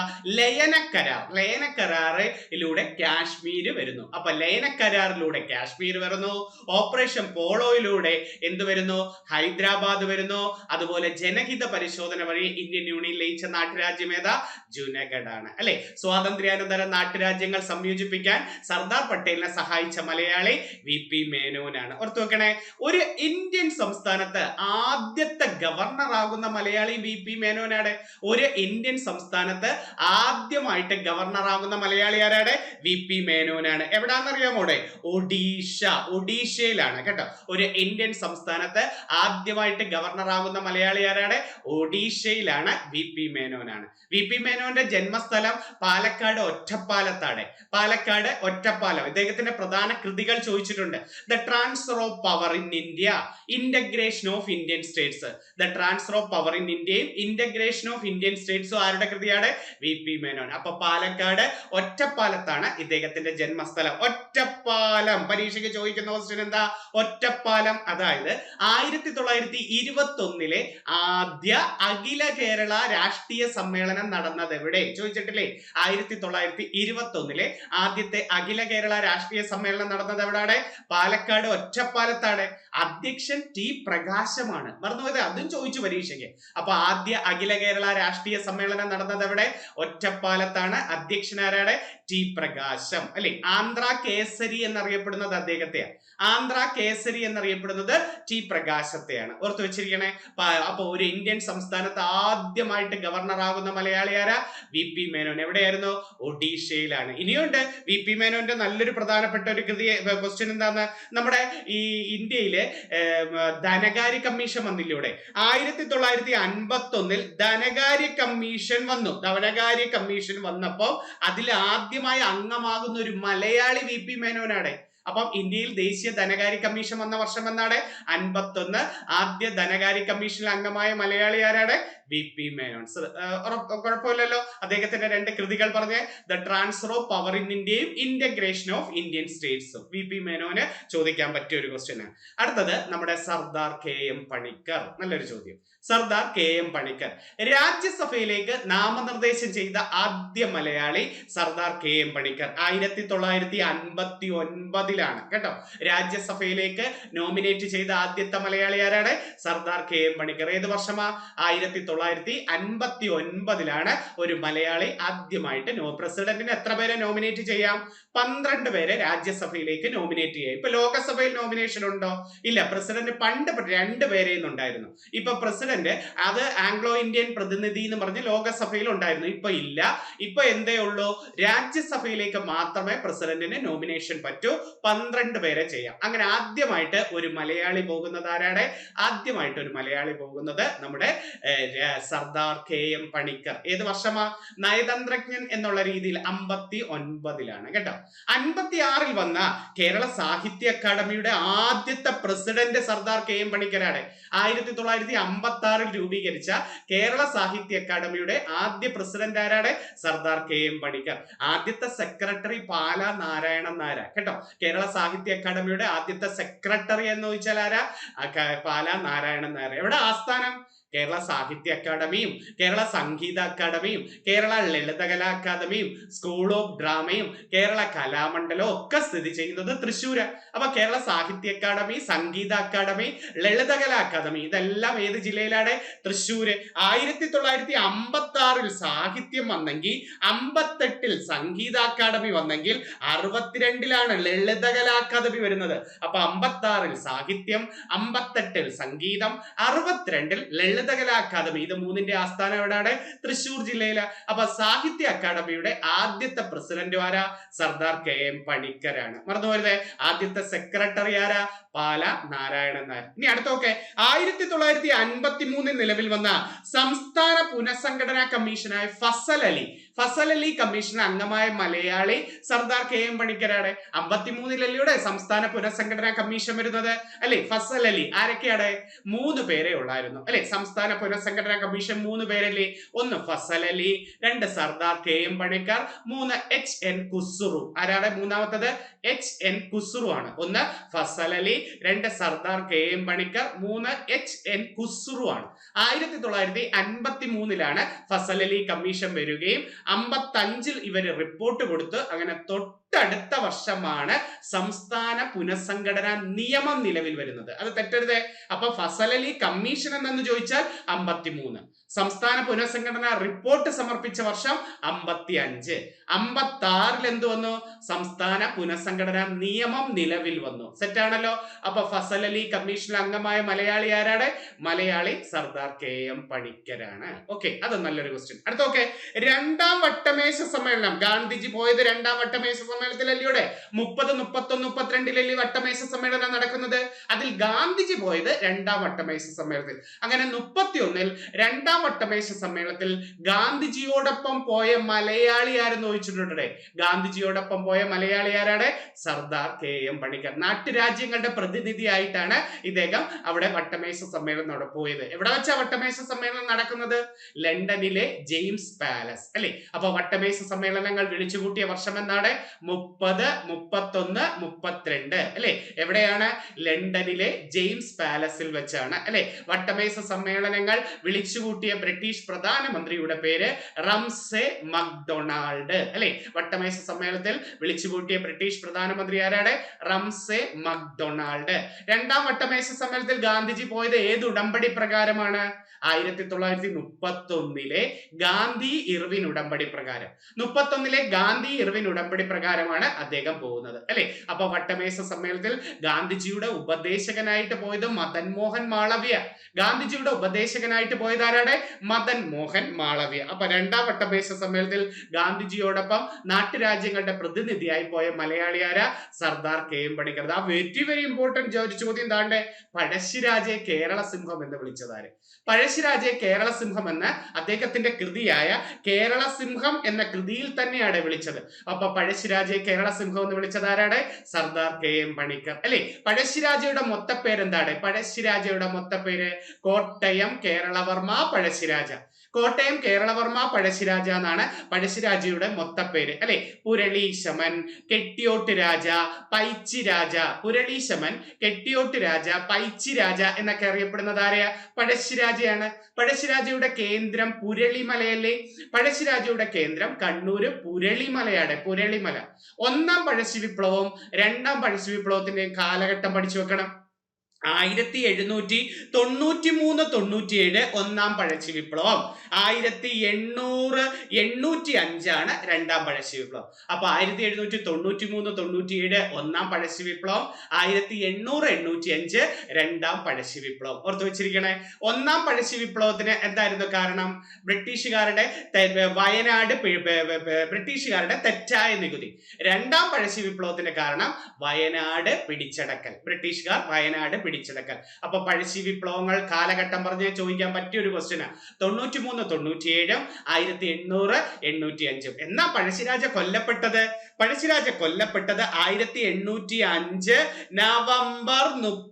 ലയനക്കരാറിലൂടെ കാശ്മീർ വരുന്നു. അപ്പൊ ലയനക്കരാറിലൂടെ കാശ്മീർ വരുന്നു. ഓപ്പറേഷൻ പോളോയിലൂടെ എന്ത് വരുന്നു? ഹൈദരാബാദ് വരുന്നു. അതുപോലെ ജനഹിത പരിശോധന വഴി ഇന്ത്യൻ യൂണിയൻ ലയിച്ച നാട്ടുരാജ്യം ഏതാ? ജുനഗഡ് ആണ് അല്ലെ? സ്വാതന്ത്ര്യാനന്തര നാട്ടുരാജ്യങ്ങൾ സംയോജിപ്പിക്കാൻ സർദാർ പട്ടേലിനെ സഹായിച്ച മലയാളി വി പി മേനോനാണ്. ഓർത്തു വെക്കണേ, ഒരു ഇന്ത്യൻ സംസ്ഥാനത്ത് ആദ്യത്തെ ഗവർണർ ആകുന്ന മലയാളി വി പി മേനോനാണ്. ഒരു ഇന്ത്യൻ സംസ്ഥാനത്ത് ആദ്യമായിട്ട് ഗവർണർ ആകുന്ന മലയാളി ആരാണ്? V P മേനോനാണ്. എവിടാന്നറിയാമോടെ? ഒഡീഷയിലാണ് കേട്ടോ. ഒരു ഇന്ത്യൻ സംസ്ഥാനത്ത് ആദ്യമായിട്ട് ഗവർണർ ആകുന്ന മലയാളി ആരാണ്? ഒഡീഷയിലാണ്. വി പി മേനോനാണ്. വി പി മേനോന്റെ ജന്മസ്ഥലം പാലക്കാട് ഒറ്റപ്പാലത്താണ്. പാലക്കാട് ഒറ്റപ്പാലം. ഇദ്ദേഹത്തിന്റെ പ്രധാന കൃതികൾ ചോദിച്ചിട്ടുണ്ട്. The transfer of power in India, integration of Indian states. The transfer of power in ഇന്ത്യയും ഇന്റഗ്രേഷൻ ഓഫ് ഇന്ത്യൻ സ്റ്റേറ്റ്സും ആരുടെ കൃതിയാണ്? വി പി മേനോൻ. അപ്പൊ പാലക്കാട് ഒറ്റപ്പാലത്താണ് ഇദ്ദേഹത്തിന്റെ ജന്മസ്ഥലം. ഒറ്റപ്പാലം പരീക്ഷയ്ക്ക് ചോദിക്കുന്ന ക്വസ്റ്റ്യൻ എന്താ? ഒറ്റപ്പാലം. അതായത് 1921-ലെ ആദ്യ അഖില കേരള രാഷ്ട്രീയ സമ്മേളനം നടന്നത് എവിടെ? ചോദിച്ചിട്ടില്ലേ? 1921-ലെ ആദ്യത്തെ അഖില കേരള രാഷ്ട്രീയ സമ്മേളനം നടന്നത് എവിടെയാണ്? പാലക്കാട് ഒറ്റപ്പാലത്താണ്. അധ്യക്ഷൻ ടി പ്രകാശമാണ്. മറന്നുപോയത്? അതും ചോദിച്ചു പരീക്ഷയ്ക്ക്. അപ്പൊ ആദ്യ അഖില കേരള രാഷ്ട്രീയ സമ്മേളനം നടന്നത് എവിടെ? ഒറ്റപ്പാലത്താണ്. അധ്യക്ഷൻ ആരാണ്? ടി പ്രകാശം അല്ലെ? ആന്ധ്ര കേസരി എന്നറിയപ്പെടുന്നത് അദ്ദേഹത്തെയാണ്. ആന്ധ്ര കേസരി എന്നറിയപ്പെടുന്നത് ടി പ്രകാശത്തെയാണ്. ഓർത്തു വെച്ചിരിക്കണേ. അപ്പൊ ഒരു ഇന്ത്യൻ സംസ്ഥാനത്ത് ആദ്യമായിട്ട് ഗവർണർ ആകുന്ന മലയാളി ആരാ? വി പി മേനോൻ. എവിടെയായിരുന്നു? ഒഡീഷയിലാണ്. ഇനിയുണ്ട് വി പി മേനോന്റെ നല്ലൊരു പ്രധാനപ്പെട്ട ഒരു കൃതി. ക്വസ്റ്റ്യൻ എന്താന്ന്? നമ്മുടെ ഈ ഇന്ത്യയിലെ ധനകാര്യ കമ്മീഷൻ വന്നില്ലൂടെ? 1951-ൽ ധനകാര്യ കമ്മീഷൻ വന്നു. ധനകാര്യ കമ്മീഷൻ വന്നപ്പോ അതിൽ ആദ്യമായി അംഗമാകുന്ന ഒരു മലയാളി വി പി മേനോനാണ്. അപ്പം ഇന്ത്യയിൽ ദേശീയ ധനകാര്യ കമ്മീഷൻ വന്ന വർഷം എന്നാണ് 51. ആദ്യ ധനകാര്യ കമ്മീഷനിൽ അംഗമായ മലയാളി ആരാണ്? V P Menon. കുഴപ്പമില്ലല്ലോ. അദ്ദേഹത്തിന്റെ 2 കൃതികൾ പറഞ്ഞ് the transfer of power in ഇന്ത്യയും ഇന്റഗ്രേഷൻ ഓഫ് ഇന്ത്യൻ സ്റ്റേറ്റ്സും. വി പി മേനോന് ചോദിക്കാൻ പറ്റിയ ഒരു ക്വസ്റ്റ്യൻ ആണ്. അടുത്തത് നമ്മുടെ സർദാർ കെ എം പണിക്കർ. നല്ലൊരു ചോദ്യം. സർദാർ കെ എം പണിക്കർ രാജ്യസഭയിലേക്ക് നാമനിർദ്ദേശം ചെയ്ത ആദ്യ മലയാളി സർദാർ കെ എം പണിക്കർ 1959-ലാണ് കേട്ടോ. രാജ്യസഭയിലേക്ക് നോമിനേറ്റ് ചെയ്ത ആദ്യത്തെ മലയാളി ആരാണ്? Sardar K M Panicker. ഏത് വർഷമാ? 1959-ലാണ് ഒരു മലയാളി ആദ്യമായിട്ട് പ്രസിഡന്റിന് എത്ര പേരെ നോമിനേറ്റ് ചെയ്യാം? 12 പേരെ രാജ്യസഭയിലേക്ക് നോമിനേറ്റ് ചെയ്യാം. ഇപ്പൊ ലോകസഭയിൽ നോമിനേഷൻ ഉണ്ടോ? ഇല്ല. പ്രസിഡന്റ് പണ്ട് 2 പേരെയും ഉണ്ടായിരുന്നു. ഇപ്പൊ പ്രസിഡന്റ് അത് ആംഗ്ലോ ഇന്ത്യൻ പ്രതിനിധി എന്ന് പറഞ്ഞ് ലോകസഭയിൽ ഉണ്ടായിരുന്നു. ഇപ്പൊ ഇല്ല. ഇപ്പൊ എന്തേ ഉള്ളൂ? രാജ്യസഭയിലേക്ക് മാത്രമേ പ്രസിഡന്റിന് നോമിനേഷൻ പറ്റൂ. 12 പേരെ ചെയ്യാം. അങ്ങനെ ആദ്യമായിട്ട് ഒരു മലയാളി പോകുന്നത് ആരാണ്? ആദ്യമായിട്ട് ഒരു മലയാളി പോകുന്നത് നമ്മുടെ സർദാർ KM പണിക്കർ. ഏത് വർഷമാ? നയതന്ത്രജ്ഞൻ എന്നുള്ള രീതിയിൽ 59-ലാണ് കേട്ടോ. 56-ൽ വന്ന കേരള സാഹിത്യ അക്കാദമിയുടെ ആദ്യത്തെ പ്രസിഡന്റ് സർദാർ KM പണിക്കരാണ്. 1956-ൽ രൂപീകരിച്ച കേരള സാഹിത്യ അക്കാദമിയുടെ ആദ്യ പ്രസിഡന്റ് ആരാണ്? സർദാർ KM പണിക്കർ. ആദ്യത്തെ സെക്രട്ടറി പാലാ നാരായണൻ നായർ കേട്ടോ. കേരള സാഹിത്യ അക്കാദമിയുടെ ആദ്യത്തെ സെക്രട്ടറി എന്ന് ചോദിച്ചാൽ ആരാ? പാലാ നാരായണൻ നായർ. എവിടെ ആസ്ഥാനം? കേരള സാഹിത്യ അക്കാദമിയും കേരള സംഗീത അക്കാദമിയും കേരള ലളിതകലാ അക്കാദമിയും സ്കൂൾ ഓഫ് ഡ്രാമയും കേരള കലാമണ്ഡലവും ഒക്കെ സ്ഥിതി ചെയ്യുന്നത് തൃശ്ശൂര്. അപ്പൊ കേരള സാഹിത്യ അക്കാദമി, സംഗീത അക്കാദമി, ലളിതകലാ അക്കാദമി ഇതെല്ലാം ഏത് ജില്ലയിലാണ്? തൃശ്ശൂര്. 1956-ൽ സാഹിത്യം വന്നെങ്കിൽ 58-ൽ സംഗീത അക്കാദമി വന്നെങ്കിൽ 62-ലാണ് ലളിതകലാ അക്കാദമി വരുന്നത്. അപ്പൊ 56-ൽ സാഹിത്യം, 58-ൽ സംഗീതം, 62-ൽ ലളിതകലാ അക്കാദമി. ഇത് മൂന്നിന്റെ ആസ്ഥാനം എവിടെയാണ്? തൃശ്ശൂർ ജില്ലയില്. അപ്പൊ സാഹിത്യ അക്കാദമിയുടെ ആദ്യത്തെ പ്രസിഡന്റ് ആരാ? സർദാർ KM പണിക്കരാണ്. മറന്നു പോരുതേ. ആദ്യത്തെ സെക്രട്ടറി ആരാ? പാലാ നാരായണൻ നായർ. ഇനി അടുത്തൊക്കെ 1953-ൽ നിലവിൽ വന്ന സംസ്ഥാന പുനഃസംഘടനാ കമ്മീഷനായ ഫസൽ അലി കമ്മീഷൻ അംഗമായ മലയാളി സർദാർ KM പണിക്കരാണ്. 53-ലല്ലേ സംസ്ഥാന പുനഃസംഘടനാ കമ്മീഷൻ വരുന്നത് അല്ലെ? ഫസൽ അലി. ആരൊക്കെയാണ്? 3 പേരെ ഉള്ളായിരുന്നു അല്ലെ? സംസ്ഥാന പുനഃസംഘടനാ കമ്മീഷൻ 3 പേരല്ലേ? 1 ഫസൽ അലി, 2 സർദാർ KM പണിക്കർ, 3 HN ഖുസ്രു. ആരാണ് മൂന്നാമത്തത്? HN ഖുസ്രു ആണ്. 1 ഫസൽ അലി, 2 സർദാർ KM പണിക്കർ, 3 HN ഖുസ്രു ആണ്. 1953-ലാണ് ഫസൽ അലി കമ്മീഷൻ വരികയും 55-ൽ ഇവര് റിപ്പോർട്ട് കൊടുത്ത് അങ്ങനെ തൊട്ടടുത്ത വർഷമാണ് സംസ്ഥാന പുനഃസംഘടനാ നിയമം നിലവിൽ വരുന്നത്. അത് തെറ്റരുതേ. അപ്പൊ ഫസൽ അലി കമ്മീഷൻ എന്നു ചോദിച്ചാൽ 53, സംസ്ഥാന പുനഃസംഘടനാ റിപ്പോർട്ട് സമർപ്പിച്ച വർഷം 55, 56-ൽ എന്ത് വന്നു? സംസ്ഥാന പുനഃസംഘടനാ നിയമം നിലവിൽ വന്നു. സെറ്റാണല്ലോ. അപ്പൊ ഫസൽ അലി കമ്മീഷനിൽ അംഗമായ മലയാളി ആരാണ്? മലയാളി സർദാർ KM പണിക്കരാണ്. ഓക്കെ, അത് നല്ലൊരു ക്വസ്റ്റ്യൻ. അടുത്തൊക്കെ രണ്ടാം വട്ടമേശ സമ്മേളനം. ഗാന്ധിജി പോയത് രണ്ടാം വട്ടമേശ സമ്മേളനത്തിലല്ലേ? 30, 31, 32-ലല്ലേ വട്ടമേശ സമ്മേളനം നടക്കുന്നത്? അതിൽ ഗാന്ധിജി പോയത് രണ്ടാം വട്ടമേശ സമ്മേളനത്തിൽ. അങ്ങനെ 31-ൽ രണ്ടാം വട്ടമേശ സമ്മേളനത്തിൽ ഗാന്ധിജിയോടൊപ്പം പോയ മലയാളി ആരെന്ന് ചോദിച്ചിട്ടുണ്ട്. ഗാന്ധിജിയോടൊപ്പം പോയ മലയാളി ആരാണ്? സർദാർ KM പണിക്കർ. നാട്ടുരാജ്യങ്ങളുടെ പ്രതിനിധിയായിട്ടാണ് ഇദ്ദേഹം അവിടെ വട്ടമേശ സമ്മേളനം പോയത്. എവിടെ വെച്ചാ വട്ടമേശ സമ്മേളനം നടക്കുന്നത്? ലണ്ടനിലെ ജെയിംസ് പാലസ് അല്ലെ? അപ്പൊ വട്ടമേശ സമ്മേളനങ്ങൾ വിളിച്ചുകൂട്ടിയ വർഷം എന്താണ്? 30, 31, 32 അല്ലെ? എവിടെയാണ്? ലണ്ടനിലെ ജെയിംസ് പാലസിൽ വെച്ചാണ് അല്ലെ വട്ടമേശ സമ്മേളനങ്ങൾ വിളിച്ചുകൂട്ടിയ ബ്രിട്ടീഷ് പ്രധാനമന്ത്രിയുടെ പേര് റംസെ മക്ഡൊണാൾഡ് അല്ലെ? വട്ടമേശ സമ്മേളനത്തിൽ വിളിച്ചുകൂട്ടിയ ബ്രിട്ടീഷ് പ്രധാനമന്ത്രി ആരാണ്? റംസെ മക്ഡൊണാൾഡ്. രണ്ടാം വട്ടമേശ സമ്മേളനത്തിൽ ഗാന്ധിജി പോയത് ഏത് ഉടമ്പടി പ്രകാരമാണ്? 1931-ലെ ഗാന്ധി ഇർവിൻ ഉടമ്പടി പ്രകാരം. 31-ലെ ഗാന്ധി ഇർവിൻ ഉടമ്പടി പ്രകാരമാണ് അദ്ദേഹം പോകുന്നത് അല്ലെ? അപ്പൊ വട്ടമേശ സമ്മേളനത്തിൽ ഗാന്ധിജിയുടെ ഉപദേശകനായിട്ട് പോയത് മദൻ മോഹൻ മാളവ്യ. ഗാന്ധിജിയുടെ ഉപദേശകനായിട്ട് പോയത് ആരാണ്? മദൻ മോഹൻ മാളവ്യ. അപ്പൊ രണ്ടാം വട്ടമേശ സമ്മേളനത്തിൽ ഗാന്ധിജിയോടൊപ്പം നാട്ടുരാജ്യങ്ങളുടെ പ്രതിനിധിയായി പോയ മലയാളി ആരാ? സർദാർ KM പണിക്കർ. ആ വെരി വെരി ഇമ്പോർട്ടന്റ് ഒരു ചോദ്യം താണ്ടെ. പഴശ്ശിരാജയെ കേരള സിംഹം എന്ന് വിളിച്ചതാര്? പഴശ്ശിരാജയെ കേരള സിംഹം എന്ന് അദ്ദേഹത്തിന്റെ കൃതിയായ കേരള സിംഹം എന്ന കൃതിയിൽ തന്നെയാണ് വിളിച്ചത്. അപ്പൊ പഴശ്ശിരാജയെ കേരള സിംഹം എന്ന് വിളിച്ചത് ആരാണ്? സർദാർ KM പണിക്കർ അല്ലെ? പഴശ്ശിരാജയുടെ മൊത്തപ്പേരെന്താണ്? പഴശ്ശിരാജയുടെ മൊത്തപ്പേര് കോട്ടയം കേരളവർമ്മ പഴശ്ശിരാജ. കോട്ടയം കേരളവർമ്മ പഴശ്ശിരാജ എന്നാണ് പഴശ്ശിരാജയുടെ മൊത്തപ്പേര് അല്ലെ? പുരളീശമൻ, കെട്ടിയോട്ട് രാജ, പൈച്ചി രാജ. പുരളീശമൻ, കെട്ടിയോട്ട് രാജ, പൈച്ചി രാജ എന്നൊക്കെ അറിയപ്പെടുന്നത് ആരെയാ? പഴശ്ശിരാജയാണ്. പഴശ്ശിരാജയുടെ കേന്ദ്രം പുരളിമലയല്ലേ? പഴശ്ശിരാജയുടെ കേന്ദ്രം കണ്ണൂര് പുരളിമലയാണ്. പുരളിമല. ഒന്നാം പഴശ്ശി വിപ്ലവവും രണ്ടാം പഴശ്ശി വിപ്ലവത്തിന്റെയും കാലഘട്ടം പഠിച്ചു വെക്കണം. 1793-97 ഒന്നാം പഴശ്ശി വിപ്ലവം. 1800-1805 രണ്ടാം പഴശ്ശി വിപ്ലവം. അപ്പൊ 1793-97 ഒന്നാം പഴശ്ശി വിപ്ലവം, 1800-1805 രണ്ടാം പഴശ്ശി വിപ്ലവം. ഓർത്തു വെച്ചിരിക്കണേ. ഒന്നാം പഴശ്ശി വിപ്ലവത്തിന് എന്തായിരുന്നു കാരണം? ബ്രിട്ടീഷുകാരുടെ ബ്രിട്ടീഷുകാരുടെ തെറ്റായ നികുതി. രണ്ടാം പഴശ്ശി വിപ്ലവത്തിന്റെ കാരണം വയനാട് പിടിച്ചടക്കൽ. ബ്രിട്ടീഷുകാർ വയനാട് പിടിച്ചെടുക്കൽ. അപ്പൊ പഴശ്ശി വിപ്ലവങ്ങൾ കാലഘട്ടം പറഞ്ഞ് ചോദിക്കാൻ പറ്റിയ ഒരു ക്വസ്റ്റ്യനാ. 93, 97, 1800, 805. എന്നാ പഴശ്ശിരാജ കൊല്ലപ്പെട്ടത്? പഴശ്ശിരാജ കൊല്ലപ്പെട്ടത് 1805 നവംബർ 30.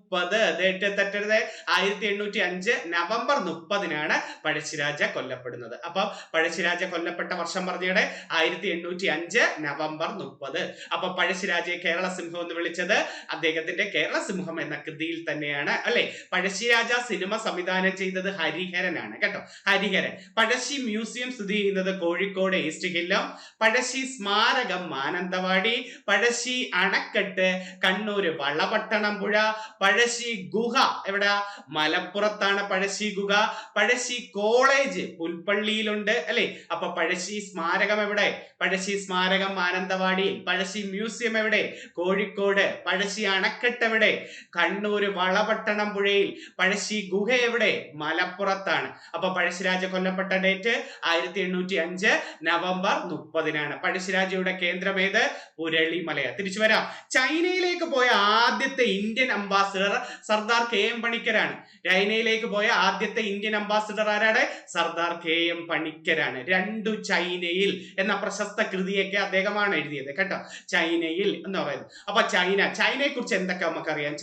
1805 നവംബർ 30 പഴശ്ശിരാജ കൊല്ലപ്പെടുന്നത്. അപ്പൊ പഴശ്ശിരാജ കൊല്ലപ്പെട്ട വർഷം പറഞ്ഞയുടെ 1805 നവംബർ 30. അപ്പൊ പഴശ്ശിരാജയെ കേരള സിംഹം എന്ന് വിളിച്ചത് അദ്ദേഹത്തിന്റെ കേരള സിംഹം എന്ന കൃതിയിൽ തന്നെയാണ് അല്ലെ. പഴശ്ശിരാജ സിനിമ സംവിധാനം ചെയ്തത് ഹരിഹരനാണ് കേട്ടോ, ഹരിഹരൻ. പഴശ്ശി മ്യൂസിയം സ്ഥിതി ചെയ്യുന്നത് കോഴിക്കോട് ഈസ്റ്റ് ഹില്ലും. പഴശ്ശി സ്മാരകം മാനന്തവാടി. പഴശ്ശി അണക്കെട്ട് കണ്ണൂര് വളപട്ടണം പുഴ. പഴശ്ശി ഗുഹ എവിടെ? മലപ്പുറത്താണ് പഴശ്ശി ഗുഹ. പഴശ്ശി കോളേജ് പുൽപ്പള്ളിയിലുണ്ട് അല്ലെ. അപ്പൊ പഴശ്ശി സ്മാരകം എവിടെ? പഴശ്ശി സ്മാരകം മാനന്തവാടിയിൽ. പഴശ്ശി മ്യൂസിയം എവിടെ? കോഴിക്കോട്. പഴശ്ശി അണക്കെട്ട് എവിടെ? കണ്ണൂര് വളപട്ടണം പുഴയിൽ. പഴശ്ശി ഗുഹ എവിടെ? മലപ്പുറത്താണ്. അപ്പൊ പഴശ്ശിരാജ കൊല്ലപ്പെട്ട ഡേറ്റ് 1805 നവംബർ 30. പഴശ്ശിരാജയുടെ കേന്ദ്രം ഏത്? പുരളിമലയ. തിരിച്ചു വരാം. ചൈനയിലേക്ക് പോയ ആദ്യത്തെ ഇന്ത്യൻ അംബാസിഡർ സർദാർ KM പണിക്കരാണ്. ചൈനയിലേക്ക് പോയ ആദ്യത്തെ ഇന്ത്യൻ അംബാസിഡർ ആരാണ്? സർദാർ KM പണിക്കരാണ്. രണ്ടു ചൈനയിൽ എന്ന പ്രശസ്ത കൃതിയൊക്കെ അദ്ദേഹമാണ് എഴുതിയത് കേട്ടോ, ചൈനയിൽ എന്ന് പറയുന്നത്. അപ്പൊ ചൈനയെ കുറിച്ച് എന്തൊക്കെ നമുക്കറിയാം?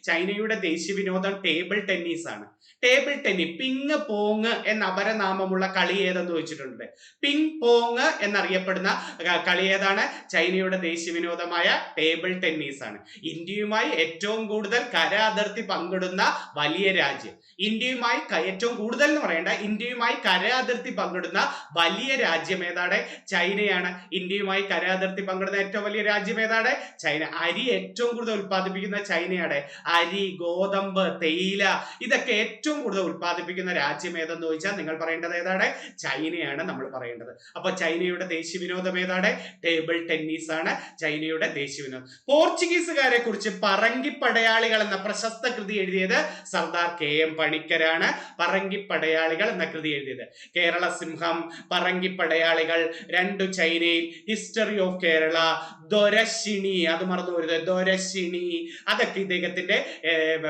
ചൈനയുടെ ദേശീയ വിനോദം ടേബിൾ ടെന്നീസ് ആണ്. ടേബിൾ ടെന്നീസ്, പിങ് പോങ് എന്ന അപരനാമമുള്ള കളി ഏതെന്ന് വെച്ചിട്ടുണ്ട്. പിങ് പോങ് എന്നറിയപ്പെടുന്ന കളി ഏതാണ്? ചൈനയുടെ ദേശീയ വിനോദമായ ടേബിൾ ടെന്നീസ് ആണ്. ഇന്ത്യയുമായി ഏറ്റവും കൂടുതൽ കര അതിർത്തി പങ്കിടുന്ന വലിയ രാജ്യം, ഇന്ത്യയുമായി ഏറ്റവും കൂടുതൽ എന്ന് പറയേണ്ട, ഇന്ത്യയുമായി കര അതിർത്തി പങ്കിടുന്ന വലിയ രാജ്യം ഏതാണ്? ചൈനയാണ്. ഇന്ത്യയുമായി കര അതിർത്തി പങ്കിടുന്ന ഏറ്റവും വലിയ രാജ്യം ഏതാണ്? ചൈന. അരി ഏറ്റവും കൂടുതൽ ഉത്പാദിപ്പിക്കുന്ന ചൈനയാണ്. അരി, ഗോതമ്പ്, തേയില ഇതൊക്കെ ഏറ്റവും കൂടുതൽ ഉത്പാദിപ്പിക്കുന്ന രാജ്യം ഏതെന്ന് ചോദിച്ചാൽ നിങ്ങൾ പറയേണ്ടത് ഏതാണ്? ചൈനയാണ് നമ്മൾ പറയേണ്ടത്. അപ്പൊ ചൈനയുടെ ദേശീയ വിനോദം ഏതാണ്? ടേബിൾ ടെന്നീസ് ആണ് ചൈനയുടെ ദേശീയ വിനോദം. പോർച്ചുഗീസുകാരെ കുറിച്ച് പറങ്കിപ്പടയാളികൾ എന്ന പ്രശസ്ത കൃതി എഴുതിയത് സർദാർ KM പണിക്കരാണ്. പറങ്കിപ്പടയാളികൾ എന്ന കൃതി എഴുതിയത്. കേരള സിംഹം, പറങ്കിപ്പടയാളികൾ, രണ്ടു ചൈനയിൽ, ഹിസ്റ്ററി ഓഫ് കേരള, ദൊരശിണി, അത് മറന്നു പോരുത്, ദൊരശിണി, അതൊക്കെ ഇദ്ദേഹത്തിന്റെ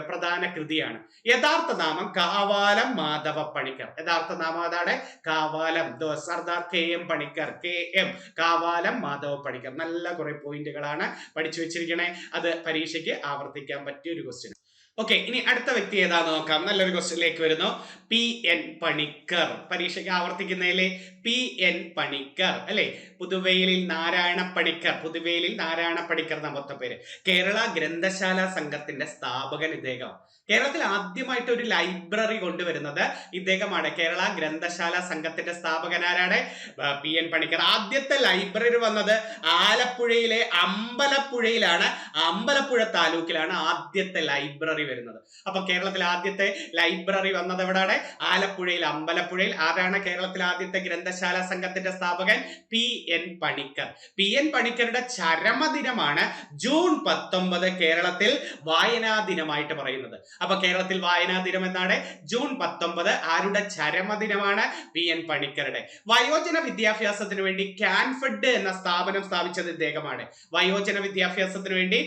പ്രധാന കൃതിയാണ്. യഥാർത്ഥ നാമം കാവാലം മാധവ പണിക്കർ. യഥാർത്ഥ നാമം അതാണ് കാവാലം. Sardar KM Panicker, KM, Kavalam Madhava Panicker. നല്ല കുറെ പോയിന്റുകളാണ് പഠിച്ചു വെച്ചിരിക്കണേ. അത് പരീക്ഷയ്ക്ക് ആവർത്തിക്കാൻ പറ്റിയ ഒരു ക്വസ്റ്റ്യൻ. ഓക്കെ, ഇനി അടുത്ത വ്യക്തി ഏതാന്ന് നോക്കാം. നല്ലൊരു ക്വസ്റ്റ്യനിലേക്ക് വരുന്നു. PN പണിക്കർ. പരീക്ഷയ്ക്ക് ആവർത്തിക്കുന്നതിലെ PN പണിക്കർ അല്ലെ. പുതുവേലിൽ നാരായണ പണിക്കർ നമ്മത്തെ പേര്. കേരള ഗ്രന്ഥശാല സംഘത്തിന്റെ സ്ഥാപകൻ ഇദ്ദേഹം. കേരളത്തിൽ ആദ്യമായിട്ട് ഒരു ലൈബ്രറി കൊണ്ടുവരുന്നത് ഇദ്ദേഹമാണ്. കേരള ഗ്രന്ഥശാല സംഘത്തിന്റെ സ്ഥാപകൻ ആരാണ്? PN പണിക്കർ. ആദ്യത്തെ ലൈബ്രറി വന്നത് ആലപ്പുഴയിലെ അമ്പലപ്പുഴയിലാണ്. അമ്പലപ്പുഴ താലൂക്കിലാണ് ആദ്യത്തെ ലൈബ്രറി വരുന്നത്. അപ്പൊ കേരളത്തിൽ ആദ്യത്തെ ലൈബ്രറി വന്നത് എവിടെയാണ്? ആലപ്പുഴയിൽ, അമ്പലപ്പുഴയിൽ. ആരാണ് കേരളത്തിൽ ആദ്യത്തെ ഗ്രന്ഥശാല സംഘത്തിന്റെ സ്ഥാപകൻ? PN പണിക്കർ. PN പണിക്കരുടെ ചരമദിനമാണ് ജൂൺ 19 കേരളത്തിൽ വായനാ ദിനമായിട്ട് പറയുന്നത്. അപ്പൊ കേരളത്തിൽ വായനാ ദിനം എന്നാണ് ജൂൺ 19. ആരുടെ ചരമദിനമാണ്? PN പണിക്കരുടെ. വയോജന വിദ്യാഭ്യാസത്തിന് വേണ്ടി കാൻഫെഡ് എന്ന സ്ഥാപനം സ്ഥാപിച്ചത് ഇദ്ദേഹമാണ്. വയോജന വിദ്യാഭ്യാസത്തിന് വേണ്ടി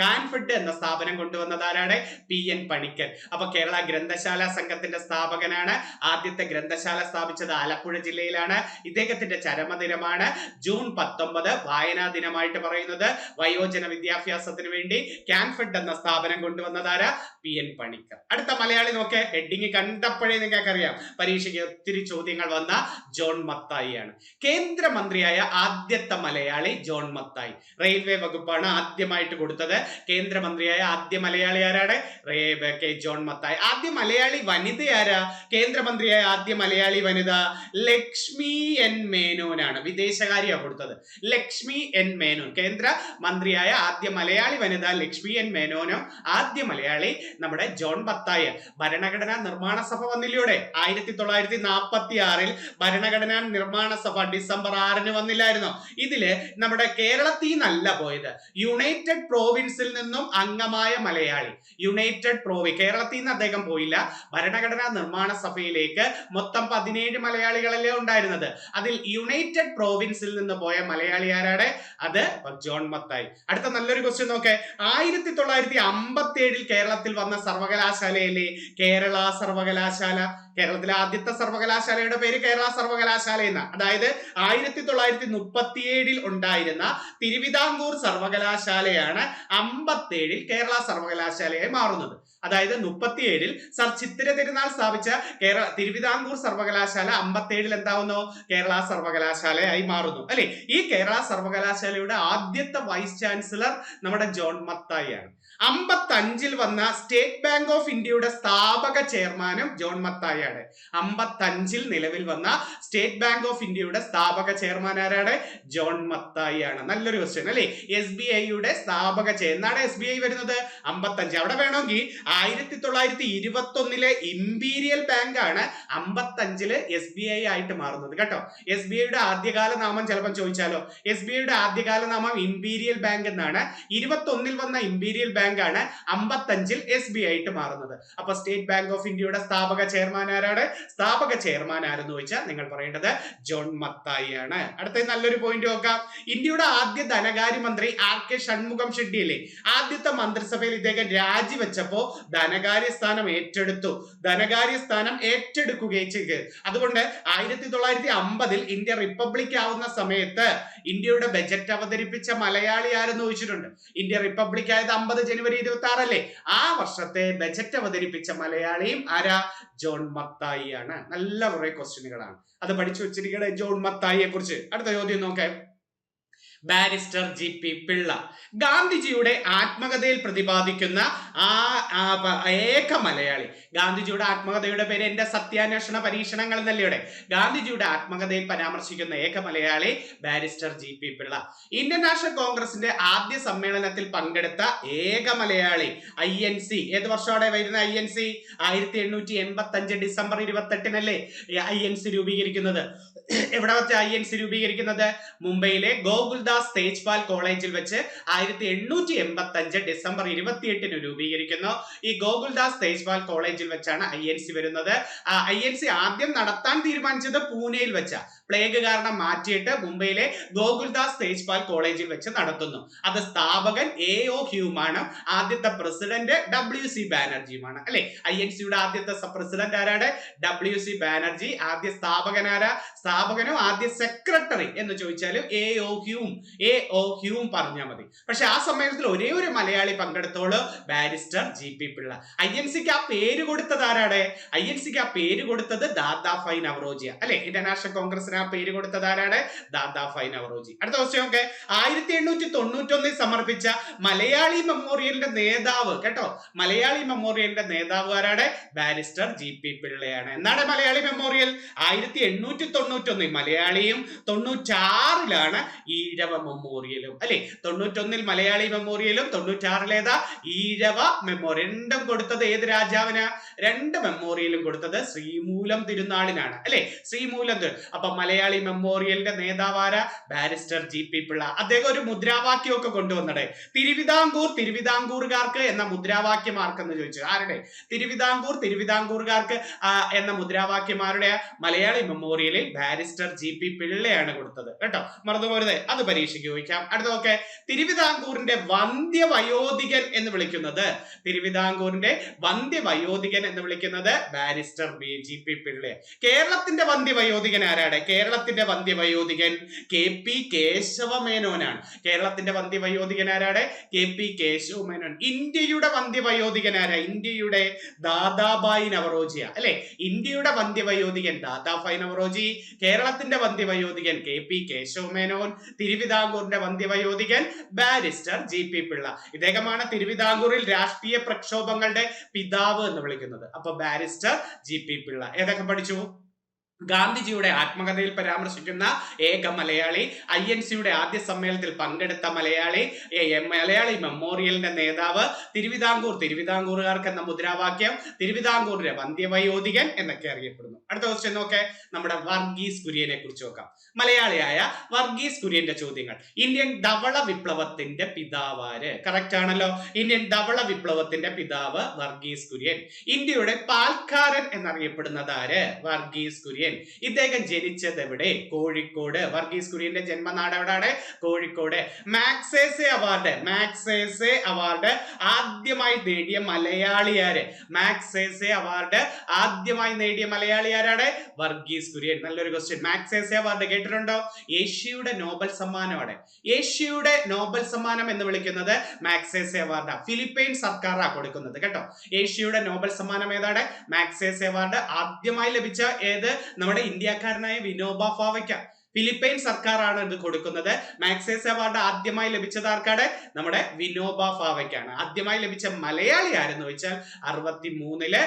കാൻഫെഡ് എന്ന സ്ഥാപനം കൊണ്ടുവന്നത് ആരാണ്? PN പണിക്കർ. അപ്പൊ കേരള ഗ്രന്ഥശാല സംഘത്തിന്റെ സ്ഥാപകനാണ്. ആദ്യത്തെ ഗ്രന്ഥശാല സ്ഥാപിച്ചത് ആലപ്പുഴ ജില്ലയിലാണ്. ഇദ്ദേഹത്തിന്റെ ചരമദിനമാണ് ജൂൺ 19 വായനാ ദിനമായിട്ട് പറയുന്നത്. വയോജന വിദ്യാഭ്യാസത്തിന് വേണ്ടി കാൻഫെഡ് എന്ന സ്ഥാപനം കൊണ്ടുവന്നതാരാ? PN പണിക്കർ. അടുത്ത മലയാളി നോക്കെ, ഹെഡിങ് കണ്ടപ്പോഴേ നിങ്ങൾക്ക് അറിയാം പരീക്ഷയ്ക്ക് ഒത്തിരി ചോദ്യങ്ങൾ വന്ന ജോൺ മത്തായിയാണ്. കേന്ദ്രമന്ത്രിയായ ആദ്യത്തെ മലയാളി ജോൺ മത്തായി. റെയിൽവേ വകുപ്പാണ് ആദ്യമായിട്ട് കൊടുത്തത്. കേന്ദ്രമന്ത്രിയായ ആദ്യ മലയാളി ആരാണ്? ജോൺ മത്തായി. ആദ്യ മലയാളി വനിത ആരാ? കേന്ദ്രമന്ത്രിയായ ആദ്യ മലയാളി വനിത ലക്ഷ്മി N മേനോനാണ്. വിദേശകാര്യ കൊടുത്തത് ലക്ഷ്മി N മേനോൻ. കേന്ദ്ര മന്ത്രിയായ ആദ്യ മലയാളി വനിത ലക്ഷ്മി N മേനോനും ആദ്യ മലയാളി നമ്മുടെ ജോൺ മത്തായി. ഭരണഘടനാ നിർമ്മാണ സഭ വന്നില്ലൂടെ? 1946 ഭരണഘടനാ നിർമ്മാണ സഭ ഡിസംബർ 6 വന്നില്ലായിരുന്നോ? ഇതില് നമ്മുടെ കേരളത്തിൽ നിന്നല്ല പോയത്, യുണൈറ്റഡ് പ്രോവിൻസിൽ നിന്നും അംഗമായ മലയാളി. യുണൈറ്റഡ് പ്രോവിൻസ്, കേരളത്തിൽ നിന്ന് അദ്ദേഹം പോയില്ല, ഭരണഘടനാ നിർമ്മാണ സഭയിലേക്ക് മൊത്തം 17 മലയാളികളല്ലേ ഉണ്ടായിരുന്നത്. അതിൽ യുണൈറ്റഡ് പ്രോവിൻസിൽ നിന്ന് പോയ മലയാളി ആരാണ്? അത് ജോൺ മത്തായി. അടുത്ത നല്ലൊരു ക്വസ്റ്റ്യൻ നോക്കേ. 1957 കേരളത്തിൽ വന്ന സർവകലാശാലയല്ലേ കേരള സർവകലാശാല? കേരളത്തിലെ ആദ്യത്തെ സർവകലാശാലയുടെ പേര് കേരള സർവകലാശാല എന്നാണ്. അതായത് 1937 ഉണ്ടായിരുന്ന തിരുവിതാംകൂർ സർവകലാശാലയാണ് 57 കേരള സർവകലാശാലയായി മാറുന്നത്. അതായത് 37 സർ ചിത്തിര തിരുനാൾ സ്ഥാപിച്ച തിരുവിതാംകൂർ സർവകലാശാല 57 എന്താവുന്നു? കേരള സർവകലാശാലയായി മാറുന്നു അല്ലെ. ഈ കേരള സർവകലാശാലയുടെ ആദ്യത്തെ വൈസ് ചാൻസലർ നമ്മുടെ ജോൺ മത്തായിയാണ്. 55 വന്ന സ്റ്റേറ്റ് ബാങ്ക് ഓഫ് ഇന്ത്യയുടെ സ്ഥാപക ചെയർമാനും ജോൺ മത്തായിയാണ്. 55 നിലവിൽ വന്ന സ്റ്റേറ്റ് ബാങ്ക് ഓഫ് ഇന്ത്യയുടെ സ്ഥാപക ചെയർമാൻ ആരാണ്? ജോൺ മത്തായിയാണ്. നല്ലൊരു ക്വസ്റ്റ്യൻ അല്ലെ. SBIയുടെ സ്ഥാപക എന്നാണ് SBI വരുന്നത്? 55. അവിടെ വേണമെങ്കിൽ 1921 ഇമ്പീരിയൽ ബാങ്ക് ആണ് 55 SBI ആയിട്ട് മാറുന്നത് കേട്ടോ. SBIയുടെ ആദ്യകാല നാമം ചിലപ്പോൾ ചോദിച്ചാലോ. SBIയുടെ ആദ്യകാല നാമം ഇമ്പീരിയൽ ബാങ്ക് എന്നാണ്. 21 വന്ന ഇമ്പീരിയൽ ബാങ്ക് ആണ് 55 SBI ആയിട്ട് മാറുന്നത്. അപ്പൊ സ്റ്റേറ്റ് ബാങ്ക് ഓഫ് ഇന്ത്യയുടെ സ്ഥാപക ചെയർമാൻ ആരാണ്? സ്ഥാപക ചെയർമാൻ ആരെന്ന് ചോദിച്ചാൽ നിങ്ങൾ പറയേണ്ടത് ജോൺ മത്തായി ആണ്. അടുത്ത നല്ലൊരു പോയിന്റ് നോക്കാം. ഇന്ത്യയുടെ ആദ്യ ധനകാര്യമന്ത്രി RK ഷൺമുഖം ഷെഡ്ഡി അല്ലേ. ആദ്യത്തെ മന്ത്രിസഭയിൽ ഇദ്ദേഹം രാജിവെച്ചപ്പോ ധനകാര്യ സ്ഥാനം ഏറ്റെടുക്കുകയും ചെയ്തു. അതുകൊണ്ട് 1950 ഇന്ത്യ റിപ്പബ്ലിക് ആവുന്ന സമയത്ത് ഇന്ത്യയുടെ ബജറ്റ് അവതരിപ്പിച്ച മലയാളി ആരെന്ന് ചോദിച്ചിട്ടുണ്ട്. ഇന്ത്യ റിപ്പബ്ലിക് ആയത് 50 ജനുവരി 26 അല്ലേ. ആ വർഷത്തെ ബജറ്റ് അവതരിപ്പിച്ച മലയാളിയും ആരാ? ജോൺ മത്തായി ആണ്. നല്ല കുറെ ക്വസ്റ്റ്യനുകളാണ്, അത് പഠിച്ചു വെച്ചിരിക്കണേ ജോൺ മത്തായിയെ കുറിച്ച്. അടുത്ത ചോദ്യം നോക്കാം. ബാരിസ്റ്റർ GP പിള്ള ഗാന്ധിജിയുടെ ആത്മകഥയിൽ പ്രതിപാദിക്കുന്ന ഏക മലയാളി. ഗാന്ധിജിയുടെ ആത്മകഥയുടെ പേര് എന്റെ സത്യാന്വേഷണ പരീക്ഷണങ്ങൾ എന്നല്ലേ. ഗാന്ധിജിയുടെ ആത്മകഥയിൽ പരാമർശിക്കുന്ന ഏക Malayali barrister GP Pillai. Indian national കോൺഗ്രസിന്റെ ആദ്യ സമ്മേളനത്തിൽ പങ്കെടുത്ത ഏക മലയാളി. INC ഏത് വർഷമാണ് വരുന്ന? INC 1885 ഡിസംബർ 28 INC രൂപീകരിക്കുന്നത്. എവിടെ വെച്ച് INC രൂപീകരിക്കുന്നത്? മുംബൈയിലെ ഗോകുൽദാസ് തേജ്പാൽ കോളേജിൽ വെച്ച് 1885 ഡിസംബർ 28 രൂപീകരിക്കുന്നു. ഈ ഗോകുൽദാസ് തേജ്പാൽ കോളേജിൽ വെച്ചാണ് INC വരുന്നത്. INC ആദ്യം നടത്താൻ തീരുമാനിച്ചത് പൂനെയിൽ വെച്ച, പ്ലേഗ് കാരണം മാറ്റിയിട്ട് മുംബൈയിലെ ഗോകുൽദാസ് തേജ്പാൽ കോളേജിൽ വെച്ച് നടത്തുന്നു. അത് സ്ഥാപകൻ AO ഹ്യൂമാണ്. ആദ്യത്തെ പ്രസിഡന്റ് WC ബാനർജിയുമാണ് അല്ലെ. INCയുടെ ആദ്യത്തെ പ്രസിഡന്റ് ആരാണ്? WC ബാനർജി. ആദ്യ സ്ഥാപകൻ ആരാ? സ്ഥാപകനും ആദ്യ സെക്രട്ടറി എന്ന് ചോദിച്ചാലും AO ഹ്യൂം പറഞ്ഞാൽ മതി. പക്ഷെ ആ സമ്മേളനത്തിൽ ഒരേ ഒരു മലയാളി പങ്കെടുത്തോളൂ, ബാരിസ്റ്റർ GP പിള്ള. INCക്ക് ആ പേര് കൊടുത്തത് ആരാണ്? INCക്ക് ആ പേര് കൊടുത്തത് ദാദാഭായ് നവറോജി അല്ലെ. ഇന്റർനാഷണൽ കോൺഗ്രസിന് ആ പേര് കൊടുത്തത് ആരാണ്? ദാദാഭായ് നവറോജി. അടുത്ത ക്വസ്റ്റ്യൻ ഒക്കെ 1891 സമർപ്പിച്ച മലയാളി മെമ്മോറിയലിന്റെ നേതാവ് കേട്ടോ. മലയാളി മെമ്മോറിയലിന്റെ നേതാവ് ആരാണ്? Barrister GP പിള്ളയാണ്. എന്താണ് മലയാളി മെമ്മോറിയൽ? 1891 മലയാളിയും 96 ഈഴവ മെമ്മോറിയലും അല്ലെ. 91 മലയാളി മെമ്മോറിയലും 96 ഈഴവ മെമ്മോറിയൽ. രണ്ടും കൊടുത്തത് ഏത് രാജാവിന്? രണ്ട് മെമ്മോറിയലും കൊടുത്തത് ശ്രീമൂലം തിരുനാളിനാണ് അല്ലെ. ശ്രീമൂലം. അപ്പൊ മലയാളി മെമ്മോറിയലിന്റെ നേതാവാര? Barrister GP Pillai. അദ്ദേഹം ഒരു മുദ്രാവാക്യം ഒക്കെ കൊണ്ടുവന്നടേ. തിരുവിതാംകൂറുകാർക്ക് എന്ന മുദ്രാവാക്യം ആർക്കെന്ന് ചോദിച്ചു. ആരുടെ? തിരുവിതാംകൂറുകാർക്ക് എന്ന മുദ്രാവാക്യം ആരുടെ? മലയാളി മെമ്മോറിയലിൽ ബാരിസ്റ്റർ GP പിള്ളയാണ് കൊടുത്തത് കേട്ടോ. മറന്നുപോരുത്, അത് പരീക്ഷയ്ക്ക് ചോദിക്കാം. അടുത്ത നോക്കെ. തിരുവിതാംകൂറിന്റെ വന്ധ്യവയോധികൻ എന്ന് വിളിക്കുന്നത് ബാരിസ്റ്റർ GP പിള്ള. കേരളത്തിന്റെ വന്ധ്യവയോധികൻ ആരാണ്? കേരളത്തിന്റെ വന്ധ്യവയോധികൻ KP കേശവമേനോനാണ്. കേരളത്തിന്റെ വന്ധ്യവയോധികൻ ആരാണ്? KP കേശവമേനോൻ. ഇന്ത്യയുടെ വന്ധ്യവയോധികൻ ആരാ? ഇന്ത്യയുടെ ദാദാഭായ് നവറോജിയ അല്ലെ. ഇന്ത്യയുടെ വന്ധ്യവയോധികൻ ദാദാഭായ് നവറോജി. കേരളത്തിന്റെ വന്ധ്യവയോധികൻ KP കേശവമേനോൻ. തിരുവിതാംകൂറിന്റെ വന്ധ്യവയോധികൻ ബാരിസ്റ്റർ GP പിള്ള. ഇദ്ദേഹമാണ് തിരുവിതാംകൂറിൽ രാഷ്ട്രീയ പ്രക്ഷോഭങ്ങളുടെ പിതാവ് എന്ന് വിളിക്കുന്നത്. അപ്പൊ ബാരിസ്റ്റർ GP പിള്ള. ഏതൊക്കെ പഠിച്ചു? ഗാന്ധിജിയുടെ ആത്മകഥയിൽ പരാമർശിക്കുന്ന ഏക മലയാളി, INC-യുടെ ആദ്യ സമ്മേളനത്തിൽ പങ്കെടുത്ത മലയാളി, മലയാളി മെമ്മോറിയലിന്റെ നേതാവ്, തിരുവിതാംകൂറുകാർക്ക് എന്ന മുദ്രാവാക്യം, തിരുവിതാംകൂറിന്റെ വന്ധ്യവയോധികൻ എന്നൊക്കെ അറിയപ്പെടുന്നു. അടുത്ത ക്വസ്റ്റ്യൻ നോക്കെ, നമ്മുടെ വർഗീസ് കുര്യനെ കുറിച്ച് നോക്കാം. മലയാളിയായ വർഗീസ് കുര്യന്റെ ചോദ്യങ്ങൾ. ഇന്ത്യൻ ധവള വിപ്ലവത്തിന്റെ പിതാവാര്? കറക്റ്റ് ആണല്ലോ. ഇന്ത്യൻ ധവള വിപ്ലവത്തിന്റെ പിതാവ് വർഗീസ് കുര്യൻ. ഇന്ത്യയുടെ പാൽക്കാരൻ എന്നറിയപ്പെടുന്നത് ആര്? വർഗീസ് കുര്യൻ. ഇദ്ദേഹം ജനിച്ചത് എവിടെ? കോഴിക്കോട്. വർഗീസ് കുര്യന്റെ ജന്മനാട് എവിടെയാണ്? കോഴിക്കോട്. മാഗ്സേസെ അവാർഡ് ആദ്യമായി നേടിയ മലയാളിയാര്? മാഗ്സേസെ അവാർഡ് ആദ്യമായി നേടിയ മലയാളിയാരാണ്? വർഗീസ് കുര്യൻ. നല്ലൊരു ക്വസ്റ്റ്യൻ. മാഗ്സേസെ അവാർഡ് കേട്ടിട്ടുണ്ടോ? ഏഷ്യയുടെ നോബൽ സമ്മാനമാണ്. ഏഷ്യയുടെ നോബൽ സമ്മാനം എന്ന് വിളിക്കുന്നത് മാഗ്സേസെ അവാർഡ്. ഫിലിപ്പൈൻ സർക്കാരാണ് കൊടുക്കുന്നത് കേട്ടോ. ഏഷ്യയുടെ നോബൽ സമ്മാനം ഏതാണ്? മാഗ്സേസെ അവാർഡ് ആദ്യമായി ലഭിച്ച ഏത്? നമ്മുടെ ഇന്ത്യക്കാരനായ വിനോബ ഭാവയ്ക്ക്. ഫിലിപ്പൈൻ സർക്കാരാണ് ഇത് കൊടുക്കുന്നത്. മാഗ്സേസെ അവാർഡ് ആദ്യമായി ലഭിച്ചത് ആർക്കാണ്? നമ്മുടെ വിനോബ ഭാവയ്ക്കാണ്. ആദ്യമായി ലഭിച്ച മലയാളി ആരെന്ന് വെച്ചാൽ 63-ല്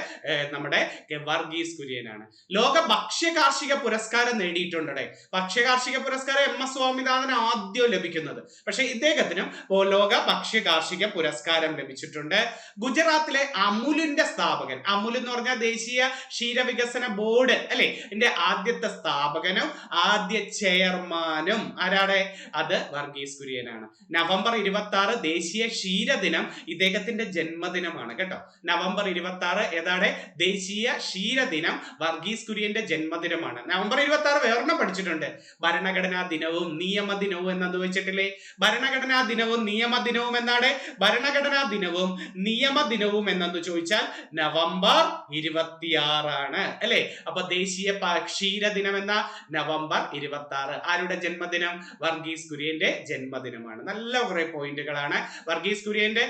നമ്മുടെ വർഗീസ് കുര്യനാണ്. ലോക ഭക്ഷ്യകാർഷിക പുരസ്കാരം നേടിയിട്ടുണ്ട്. ഭക്ഷ്യകാർഷിക പുരസ്കാരം MS സ്വാമിനാഥൻ ആദ്യം ലഭിക്കുന്നത്. പക്ഷെ ഇദ്ദേഹത്തിനും ലോക ഭക്ഷ്യകാർഷിക പുരസ്കാരം ലഭിച്ചിട്ടുണ്ട്. ഗുജറാത്തിലെ അമുലിന്റെ സ്ഥാപകൻ, അമുൽ എന്ന് പറഞ്ഞാൽ ദേശീയ ക്ഷീരവികസന ബോർഡ് അല്ലെ, ഇതിന്റെ ആദ്യത്തെ സ്ഥാപകനും ആദ്യ ചെയർമാനും ആരാണ്? അത് വർഗീസ് കുര്യനാണ്. നവംബർ 26 ദേശീയ ക്ഷീരദിനം ഇദ്ദേഹത്തിന്റെ ജന്മദിനമാണ് കേട്ടോ. നവംബർ 26 ഏതാണ്? ദേശീയ ക്ഷീരദിനം വർഗീസ് കുര്യന്റെ ജന്മദിനമാണ്. നവംബർ 26 വേറെണ്ണം പഠിച്ചിട്ടുണ്ട്. ഭരണഘടനാ ദിനവും നിയമദിനവും എന്നത് വെച്ചിട്ടില്ലേ? ഭരണഘടനാ ദിനവും നിയമദിനവും എന്നാണ്. ഭരണഘടനാ ദിനവും നിയമദിനവും എന്നു ചോദിച്ചാൽ നവംബർ 26 ആണ് അല്ലെ. അപ്പൊ ദേശീയ ക്ഷീരദിനം എന്ന നവംബർ 26. ആരുടെ ജന്മദിനം? വർഗീസ് കുര്യന്റെ ജന്മദിനമാണ്. നല്ല കുറെ പോയിന്റുകളാണ്. വർഗീസ് കുര്യന്റെ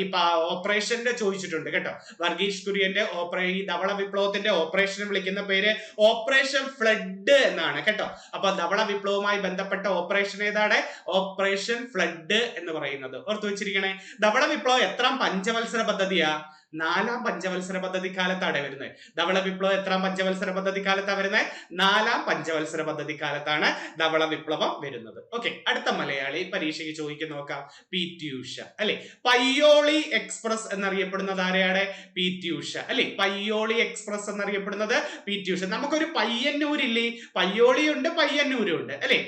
ഈ ഓപ്പറേഷന്റെ ചോദിച്ചിട്ടുണ്ട് കേട്ടോ. വർഗീസ് കുര്യന്റെ ഈ ധവള വിപ്ലവത്തിന്റെ ഓപ്പറേഷൻ വിളിക്കുന്ന പേര് ഓപ്പറേഷൻ ഫ്ലഡ് എന്നാണ് കേട്ടോ. അപ്പൊ ധവള വിപ്ലവവുമായി ബന്ധപ്പെട്ട ഓപ്പറേഷൻ ഏതാണ്? ഓപ്പറേഷൻ ഫ്ലഡ് എന്ന് പറയുന്നത് ഓർത്തു വെച്ചിരിക്കണേ. ധവള വിപ്ലവം എത്രാം പഞ്ചവത്സര പദ്ധതിയാ? 4ാം പഞ്ചവത്സര പദ്ധതി കാലത്താണ് വരുന്നത്. ധവള വിപ്ലവം എത്രാം പഞ്ചവത്സര പദ്ധതി കാലത്താണ് വരുന്നത്? 4ാം പഞ്ചവത്സര പദ്ധതി കാലത്താണ് ധവള വിപ്ലവം വരുന്നത്. ഓക്കെ, അടുത്ത മലയാളി പരീക്ഷയ്ക്ക് ചോദിക്കുന്ന നോക്കാം. PT ഉഷ അല്ലെ. പയ്യോളി എക്സ്പ്രസ് എന്നറിയപ്പെടുന്നത് ആരെയാണ്? PT ഉഷ അല്ലെ. പയ്യോളി എക്സ്പ്രസ് എന്നറിയപ്പെടുന്നത് PT ഉഷ. നമുക്കൊരു പയ്യന്നൂരില്ലേ? പയ്യോളിയുണ്ട്, പയ്യന്നൂരും ഉണ്ട് അല്ലെ.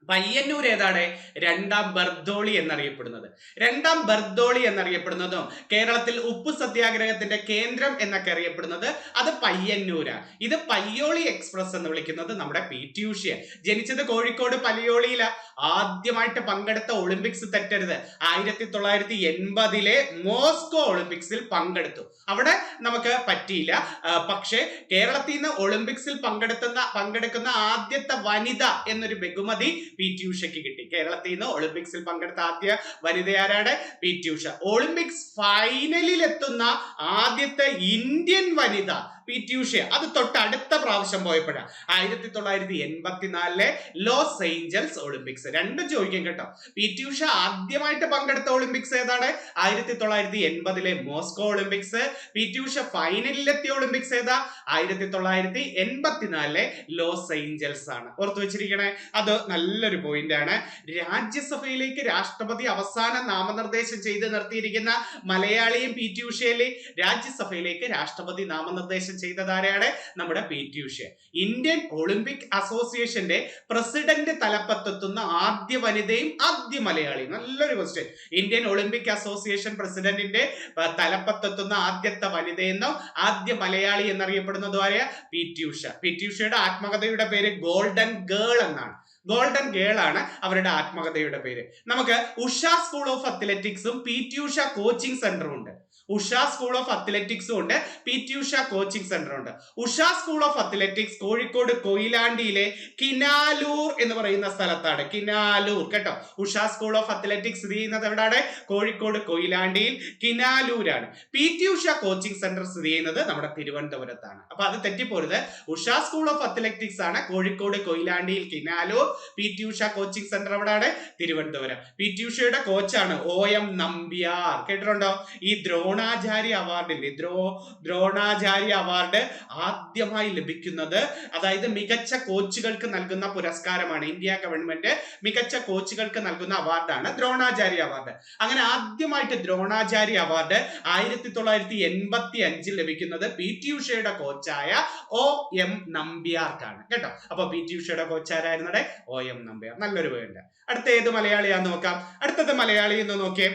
പയ്യന്നൂർ ഏതാണ്? 2ാം ബർദോളി എന്നറിയപ്പെടുന്നത്. 2ാം ബർദോളി എന്നറിയപ്പെടുന്നതും കേരളത്തിൽ ഉപ്പു സത്യാഗ്രഹത്തിന്റെ കേന്ദ്രം എന്നൊക്കെ അറിയപ്പെടുന്നത് അത് പയ്യന്നൂരാണ്. ഇത് പയ്യോളി എക്സ്പ്രസ് എന്ന് വിളിക്കുന്നത് നമ്മുടെ PT ഉഷയാണ്. ജനിച്ചത് കോഴിക്കോട് പയ്യോളിയിലാണ്. ആദ്യമായിട്ട് പങ്കെടുത്ത ഒളിമ്പിക്സ് തെറ്റരുത്, 1980-ലെ മോസ്കോ ഒളിമ്പിക്സിൽ പങ്കെടുത്തു. അവിടെ നമുക്ക് പറ്റിയില്ല. പക്ഷേ കേരളത്തിൽ നിന്ന് ഒളിമ്പിക്സിൽ പങ്കെടുക്കുന്ന ആദ്യത്തെ വനിത എന്നൊരു ബഹുമതി PT ഉഷയ്ക്ക് കിട്ടി. കേരളത്തിൽ നിന്ന് ഒളിമ്പിക്സിൽ പങ്കെടുത്ത ആദ്യ വനിത ആരാണ്? PT ഉഷ. ഒളിമ്പിക്സ് ഫൈനലിൽ എത്തുന്ന ആദ്യത്തെ ഇന്ത്യൻ വനിത PT ഉഷ. അത് തൊട്ടടുത്ത പ്രാവശ്യം പോയപ്പോഴാണ് 1984-ലെ ലോസ് ഏഞ്ചൽസ് ഒളിമ്പിക്സ്. രണ്ടും ചോദിക്കും കേട്ടോ. PT ഉഷ ആദ്യമായിട്ട് പങ്കെടുത്ത ഒളിമ്പിക്സ് ഏതാണ്? 1980-ലെ മോസ്കോ ഒളിമ്പിക്സ്. PT ഉഷ ഫൈനലിലെത്തിയ ഒളിമ്പിക്സ് ഏതാ? 1984-ലെ ലോസ് ഏഞ്ചൽസ് ആണ്. ഓർത്തു വെച്ചിരിക്കണേ. അത് നല്ലൊരു പോയിന്റ് ആണ്. രാജ്യസഭയിലേക്ക് രാഷ്ട്രപതി അവസാന നാമനിർദ്ദേശം ചെയ്ത് നിർത്തിയിരിക്കുന്ന മലയാളിയും PT ഉഷയല്ലേ. രാജ്യസഭയിലേക്ക് രാഷ്ട്രപതി നാമനിർദ്ദേശം ചെയ്തതാരെയാണ്? നമ്മുടെ PT ഉഷ. ഇന്ത്യൻ ഒളിമ്പിക് അസോസിയേഷന്റെ പ്രസിഡന്റ് തലപ്പത്തെത്തുന്ന ആദ്യ വനിതയും ആദ്യ മലയാളിയും. നല്ലൊരു ക്വസ്റ്റ്യൻ. ഇന്ത്യൻ ഒളിമ്പിക് അസോസിയേഷൻ പ്രസിഡന്റിന്റെ തലപ്പത്തെത്തുന്ന ആദ്യത്തെ വനിതയെന്നോ ആദ്യ മലയാളി എന്നറിയപ്പെടുന്നതും ആരെയാ? PT ഉഷ. PT ഉഷയുടെ ആത്മകഥയുടെ പേര് ഗോൾഡൻ ഗേൾ എന്നാണ്. ഗോൾഡൻ ഗേൾ ആണ് അവരുടെ ആത്മകഥയുടെ പേര്. നമുക്ക് ഉഷ സ്കൂൾ ഓഫ് അത്ലറ്റിക്സും PT ഉഷ കോച്ചിങ് സെന്ററും ഉണ്ട്. ഉഷ സ്കൂൾ ഓഫ് അത്ലറ്റിക്സും ഉണ്ട്, PT ഉഷ കോച്ചിങ് സെന്റർ ഉണ്ട്. Usha school of athletics Kozhikode കൊയിലാണ്ടിയിലെ കിനാലൂർ എന്ന് പറയുന്ന സ്ഥലത്താണ്. കിനാലൂർ കേട്ടോ. ഉഷ സ്കൂൾ ഓഫ് അത്ലറ്റിക്സ് സ്ഥിതി ചെയ്യുന്നത് എവിടെയാണ്? കോഴിക്കോട് കൊയിലാണ്ടിയിൽ കിനാലൂരാണ്. PT ഉഷ കോച്ചിങ് സെന്റർ സ്ഥിതി ചെയ്യുന്നത് നമ്മുടെ തിരുവനന്തപുരത്താണ്. അപ്പൊ അത് തെറ്റിപ്പോരുത്. ഉഷ സ്കൂൾ ഓഫ് അത്ലറ്റിക്സ് ആണ് കോഴിക്കോട് കൊയിലാണ്ടിയിൽ Kinalur. PT Usha coaching centre എവിടെയാണ്? തിരുവനന്തപുരം. PT ഉഷയുടെ കോച്ചാണ് OM Nambiar. കേട്ടിട്ടുണ്ടോ? ഈ ദ്രോണാചാര്യ അവാർഡില്ലേ, ദ്രോണാചാര്യ അവാർഡ് ആദ്യമായി ലഭിക്കുന്നത്, അതായത് മികച്ച കോച്ചുകൾക്ക് നൽകുന്ന പുരസ്കാരമാണ്. ഇന്ത്യ ഗവൺമെന്റ് മികച്ച കോച്ചുകൾക്ക് നൽകുന്ന അവാർഡാണ് ദ്രോണാചാര്യ അവാർഡ്. അങ്ങനെ ആദ്യമായിട്ട് ദ്രോണാചാര്യ അവാർഡ് 1985 ലഭിക്കുന്നത് PT ഉഷയുടെ കോച്ചായ OM നമ്പ്യാർക്കാണ് കേട്ടോ. അപ്പൊ PT ഉഷയുടെ കോച്ചാരായിരുന്നത് OM നമ്പ്യാർ. നല്ലൊരു വേണ്ട. അടുത്ത ഏത് മലയാളിയാന്ന് നോക്കാം. അടുത്തത് മലയാളി എന്ന് നോക്കിയേ,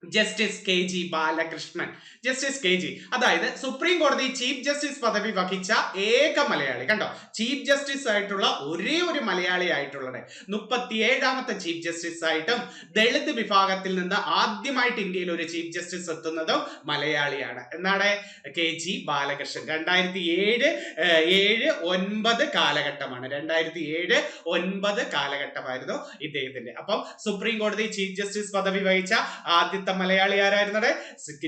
justice KG Balakrishnan. Justice KG, അതായത് സുപ്രീം കോടതി ചീഫ് ജസ്റ്റിസ് പദവി വഹിച്ച ഏക മലയാളി. കണ്ടോ, ചീഫ് ജസ്റ്റിസ് ആയിട്ടുള്ള ഒരേ ഒരു മലയാളി ആയിട്ടുള്ളത്. 37ാമത്തെ ചീഫ് ജസ്റ്റിസ് ആയിട്ടും ദളിത് വിഭാഗത്തിൽ നിന്ന് ആദ്യമായിട്ട് ഇന്ത്യയിൽ ഒരു ചീഫ് ജസ്റ്റിസ് എത്തുന്നതും മലയാളിയാണ്. എന്നാണ്? KG ബാലകൃഷ്ണൻ. 2007-09 കാലഘട്ടമാണ്. 2007-09 കാലഘട്ടമായിരുന്നു ഇദ്ദേഹത്തിന്റെ. അപ്പം സുപ്രീം കോടതി ചീഫ് ജസ്റ്റിസ് പദവി വഹിച്ച ആദ്യത്തെ മലയാളി ആരായിരുന്നത്?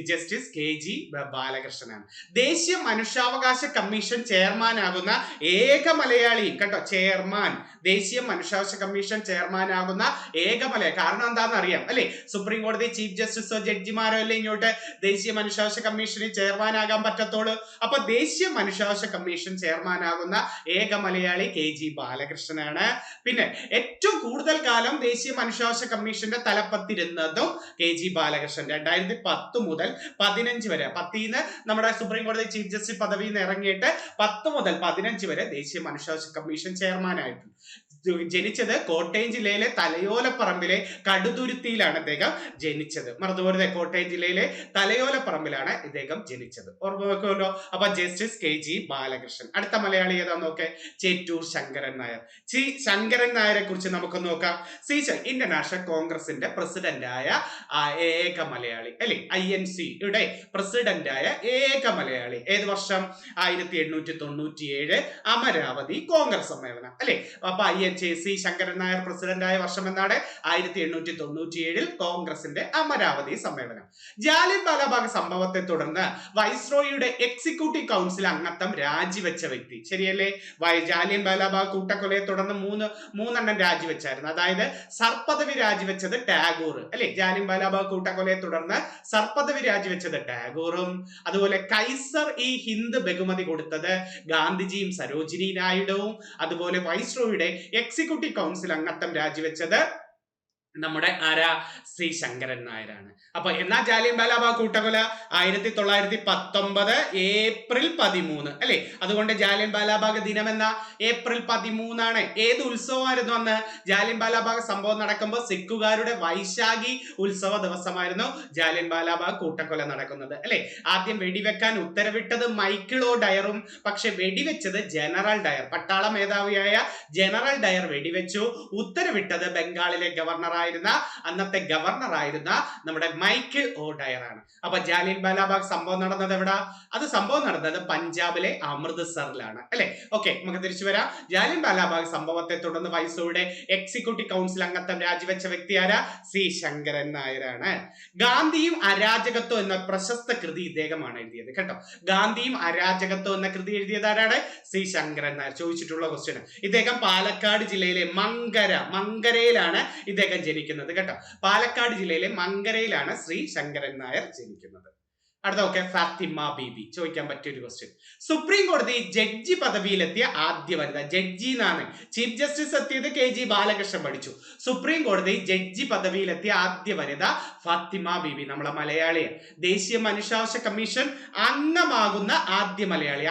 ജസ്റ്റിസ് KG ബാലകൃഷ്ണനാണ്. ദേശീയ മനുഷ്യാവകാശ കമ്മീഷൻ ചെയർമാൻ ആകുന്ന ഏക മലയാളി. കേട്ടോ, ചെയർമാൻ, ദേശീയ മനുഷ്യാവകാശ കമ്മീഷൻ ചെയർമാൻ ആകുന്ന ഏക മലയാളി. കാരണം എന്താണെന്ന് അറിയാം അല്ലെ? സുപ്രീം കോടതി ചീഫ് ജസ്റ്റിസോ ജഡ്ജിമാരോ അല്ലേ ഇങ്ങോട്ട് ദേശീയ മനുഷ്യാവകാശ കമ്മീഷന് ചെയർമാൻ ആകാൻ പറ്റത്തുള്ളൂ. അപ്പൊ ദേശീയ മനുഷ്യാവകാശ കമ്മീഷൻ ചെയർമാൻ ആകുന്ന ഏക മലയാളി KG ബാലകൃഷ്ണനാണ്. പിന്നെ ഏറ്റവും കൂടുതൽ കാലം ദേശീയ മനുഷ്യാവകാശ കമ്മീഷന്റെ തലപ്പത്തിരുന്നതും KG ബാലകൃഷ്ണൻ. 2010 മുതൽ 15 വരെ, 10ന്ന് നമ്മുടെ സുപ്രീം കോടതി ചീഫ് ജസ്റ്റിസ് പദവിയിൽ നിന്ന് ഇറങ്ങിയിട്ട് 10 മുതൽ 15 വരെ ദേശീയ മനുഷ്യാവകാശ കമ്മീഷൻ ചെയർമാൻ ആയിട്ടുണ്ട്. ജനിച്ചത് കോട്ടയം ജില്ലയിലെ തലയോലപ്പറമ്പിലെ കടുതുരുത്തിയിലാണ് ഇദ്ദേഹം ജനിച്ചത്. മറുതുപോലെ കോട്ടയം ജില്ലയിലെ തലയോലപ്പറമ്പിലാണ് ഇദ്ദേഹം ജനിച്ചത്. ഓർമ്മ വെക്കുമല്ലോ. അപ്പൊ ജസ്റ്റിസ് KG ബാലകൃഷ്ണൻ. അടുത്ത മലയാളി ഏതാ നോക്കേ? ചേറ്റൂർ ശങ്കരൻ നായർ. ശങ്കരൻ നായരെ കുറിച്ച് നമുക്ക് നോക്കാം. ഇന്ത്യൻ നാഷണൽ കോൺഗ്രസിന്റെ പ്രസിഡന്റായ ഏക മലയാളി അല്ലെ? INC-യുടെ പ്രസിഡന്റായ ഏക മലയാളി. ഏത് വർഷം? 1897 അമരാവതി കോൺഗ്രസ് സമ്മേളനം അല്ലെ? അപ്പൊ ശങ്കരൻ നായർ പ്രസിഡന്റ് ആയ വർഷം എന്നാണ്? 1897 കോൺഗ്രസിന്റെ അമരാവതി സമ്മേളനം. ജാലിയൻ വാലാബാഗ് സംഭവത്തെ തുടർന്ന് വൈസ്രോയിയുടെ എക്സിക്യൂട്ടീവ് കൗൺസിൽ അംഗത്വം രാജിവെച്ച വ്യക്തി. ശരിയല്ലേ? ജാലിയൻ വാലാബാഗ് കൂട്ടക്കൊലയെ തുടർന്ന് മൂന്നെണ്ണം രാജിവെച്ചായിരുന്നു. അതായത് സർപ്പദവി രാജിവെച്ചത് ടാഗോർ അല്ലെ? ജാലിയൻ വാലാബാഗ് കൂട്ടക്കൊലയെ തുടർന്ന് സർപ്പദവി രാജിവെച്ചത് ടാഗോറും, അതുപോലെ ഹിന്ദ് ബഹുമതി കൊടുത്തത് ഗാന്ധിജിയും സരോജിനി നായിഡുവും, അതുപോലെ വൈസ്രോയുടെ എക്സിക്യൂട്ടീവ് കൗൺസിൽ അംഗത്വം രാജിവെച്ചത് നമ്മുടെ ശ്രീ ശങ്കരൻ നായരാണ്. അപ്പൊ എന്നാ ജാലിയൻ വാലാബാഗ് കൂട്ടക്കൊല? 1919 ഏപ്രിൽ 13 അല്ലെ? അതുകൊണ്ട് ജാലിയൻ വാലാബാഗ് ദിനം എന്ന ഏപ്രിൽ 13 ആണ്. ഏത് ഉത്സവമായിരുന്നു അന്ന്? ജാലിയൻ വാലാബാഗ് സംഭവം നടക്കുമ്പോൾ സിഖുകാരുടെ വൈശാഖി ഉത്സവ ദിവസമായിരുന്നു ജാലിയൻ വാലാബാഗ് കൂട്ടക്കൊല നടക്കുന്നത് അല്ലെ? ആദ്യം വെടിവെക്കാൻ ഉത്തരവിട്ടത് മൈക്കിൾ ഒ ഡയറും, പക്ഷെ വെടിവെച്ചത് ജനറൽ ഡയർ, പട്ടാള മേധാവിയായ ജനറൽ ഡയർ വെടിവെച്ചു. ഉത്തരവിട്ടത് ബംഗാളിലെ അന്നത്തെ ഗവർണർ ആയിരുന്ന നമ്മുടെ മൈക്കിൾ ഒ ഡയർ ആണ്. അപ്പൊ ജാലിയൻ വാലാബാഗ് സംഭവം നടന്നത് എവിടാ? അത് സംഭവം നടന്നത് പഞ്ചാബിലെ അമൃത്സറിലാണ് അല്ലെ? ഓക്കെ, നമുക്ക് തിരിച്ചു വരാം. ജാലിയൻ വാലാബാഗ് സംഭവത്തെ തുടർന്ന് വൈസ്രോയുടെ എക്സിക്യൂട്ടീവ് കൗൺസിൽ അംഗത്വം രാജിവെച്ച വ്യക്തി ആരാ? ശ്രീ ശങ്കരൻ നായരാണ്. ഗാന്ധിയും അരാജകത്വം എന്ന പ്രശസ്ത കൃതി ഇദ്ദേഹമാണ് എഴുതിയത് കേട്ടോ. ഗാന്ധിയും അരാജകത്വം എന്ന കൃതി എഴുതിയത് ആരാണ്? ശ്രീ ശങ്കരൻ നായർ. ചോദിച്ചിട്ടുള്ള ക്വസ്റ്റ്യൻ. ഇദ്ദേഹം പാലക്കാട് ജില്ലയിലെ മങ്കരയിലാണ് ഇദ്ദേഹം ജനിക്കുന്നത് കേട്ടോ. പാലക്കാട് ജില്ലയിലെ മങ്കരയിലാണ് ശ്രീ ശങ്കരൻ നായർ ജനിക്കുന്നത്. അടുത്ത ഫാത്തിമ ബീബി. ചോദിക്കാൻ പറ്റിയ ഒരു ക്വസ്റ്റ്യൻ. സുപ്രീം കോടതി ജഡ്ജി പദവിയിലെത്തിയ ആദ്യ വനിത. ജഡ്ജി എന്നാണ്. ചീഫ് ജസ്റ്റിസ് എത്തിയത് KG ബാലകൃഷ്ണൻ പഠിച്ചു. സുപ്രീം കോടതി ജഡ്ജി പദവിയിലെത്തിയ ആദ്യ വനിത ഫാത്തിമ ബീബി, നമ്മളെ മലയാളിയാണ്. ദേശീയ മനുഷ്യാവകാശ കമ്മീഷൻ അംഗമാകുന്ന ആദ്യ മലയാളി,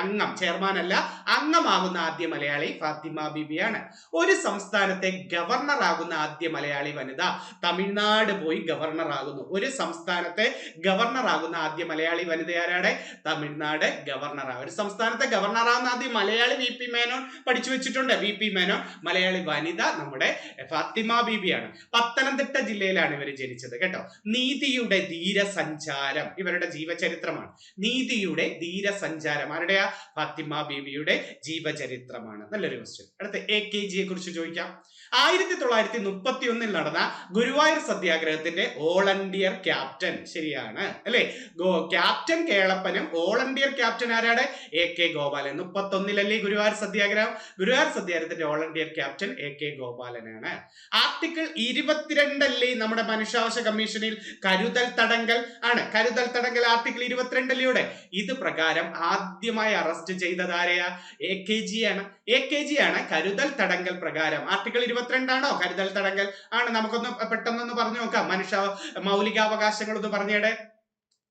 ചെയർമാൻ അല്ല, അംഗമാകുന്ന ആദ്യ മലയാളി ഫാത്തിമ ബീബിയാണ്. ഒരു സംസ്ഥാനത്തെ ഗവർണർ ആകുന്ന ആദ്യ മലയാളി വനിത തമിഴ്നാട് പോയി ഗവർണർ ആകുന്നു. ഒരു സംസ്ഥാനത്തെ ഗവർണർ ആകുന്ന ആദ്യ മലയാളി വനിത ആരാണ്? തമിഴ്നാട് ഗവർണർ. ഒരു സംസ്ഥാനത്തെ ഗവർണർ ആകുന്ന ആദ്യം മലയാളി VP മേനോൻ പഠിച്ചു വെച്ചിട്ടുണ്ട്. VP മേനോൻ. മലയാളി വനിത നമ്മുടെ ഫാത്തിമ ബീബിയാണ്. പത്തനംതിട്ട ജില്ലയിലാണ് ഇവർ ജനിച്ചത് കേട്ടോ. നീതിയുടെ ധീരസഞ്ചാരം ഇവരുടെ ജീവചരിത്രമാണ്. നീതിയുടെ ധീരസഞ്ചാരം ആരുടെയാ? ഫാത്തിമ ബീബിയുടെ ജീവചരിത്രമാണ്. നല്ലൊരു ക്വസ്റ്റ്യൻ. അടുത്ത AKGയെ കുറിച്ച് ചോദിക്കാം. 1931 നടന്ന ഗുരുവായൂർ സത്യാഗ്രഹത്തിന്റെ ഓൾ ഇന്ത്യ ക്യാപ്റ്റൻ. ശരിയാണ് അല്ലെ? ക്യാപ്റ്റൻ കേളപ്പനും ഓൾ ഇന്ത്യ ക്യാപ്റ്റൻ ആരാണ്? AK ഗോപാലൻ. 31-ലല്ലേ ഗുരുവായൂർ സത്യാഗ്രഹം? ഗുരുവായൂർ സത്യാഗ്രഹത്തിന്റെ ഓൾ ഇന്ത്യ ക്യാപ്റ്റൻ AK ഗോപാലനാണ്. ആർട്ടിക്കിൾ 22 അല്ലേ നമ്മുടെ മനുഷ്യാവകാശ കമ്മീഷനിൽ കരുതൽ തടങ്കൽ ആണ്. കരുതൽ തടങ്കൽ ആർട്ടിക്കിൾ 22 ഇത് പ്രകാരം ആദ്യമായി അറസ്റ്റ് ചെയ്തത് ആരെയാ? AKG ആണ്. AKG ആണ് കരുതൽ തടങ്കൽ പ്രകാരം. ആർട്ടിക്കിൾ 22 ആണോ കരുതൽ തടങ്കൽ? ആണ്. നമുക്കൊന്ന് പെട്ടെന്നൊന്ന് പറഞ്ഞു നോക്കാം. മൗലികാവകാശങ്ങൾ ഒന്ന് പറഞ്ഞേടെ.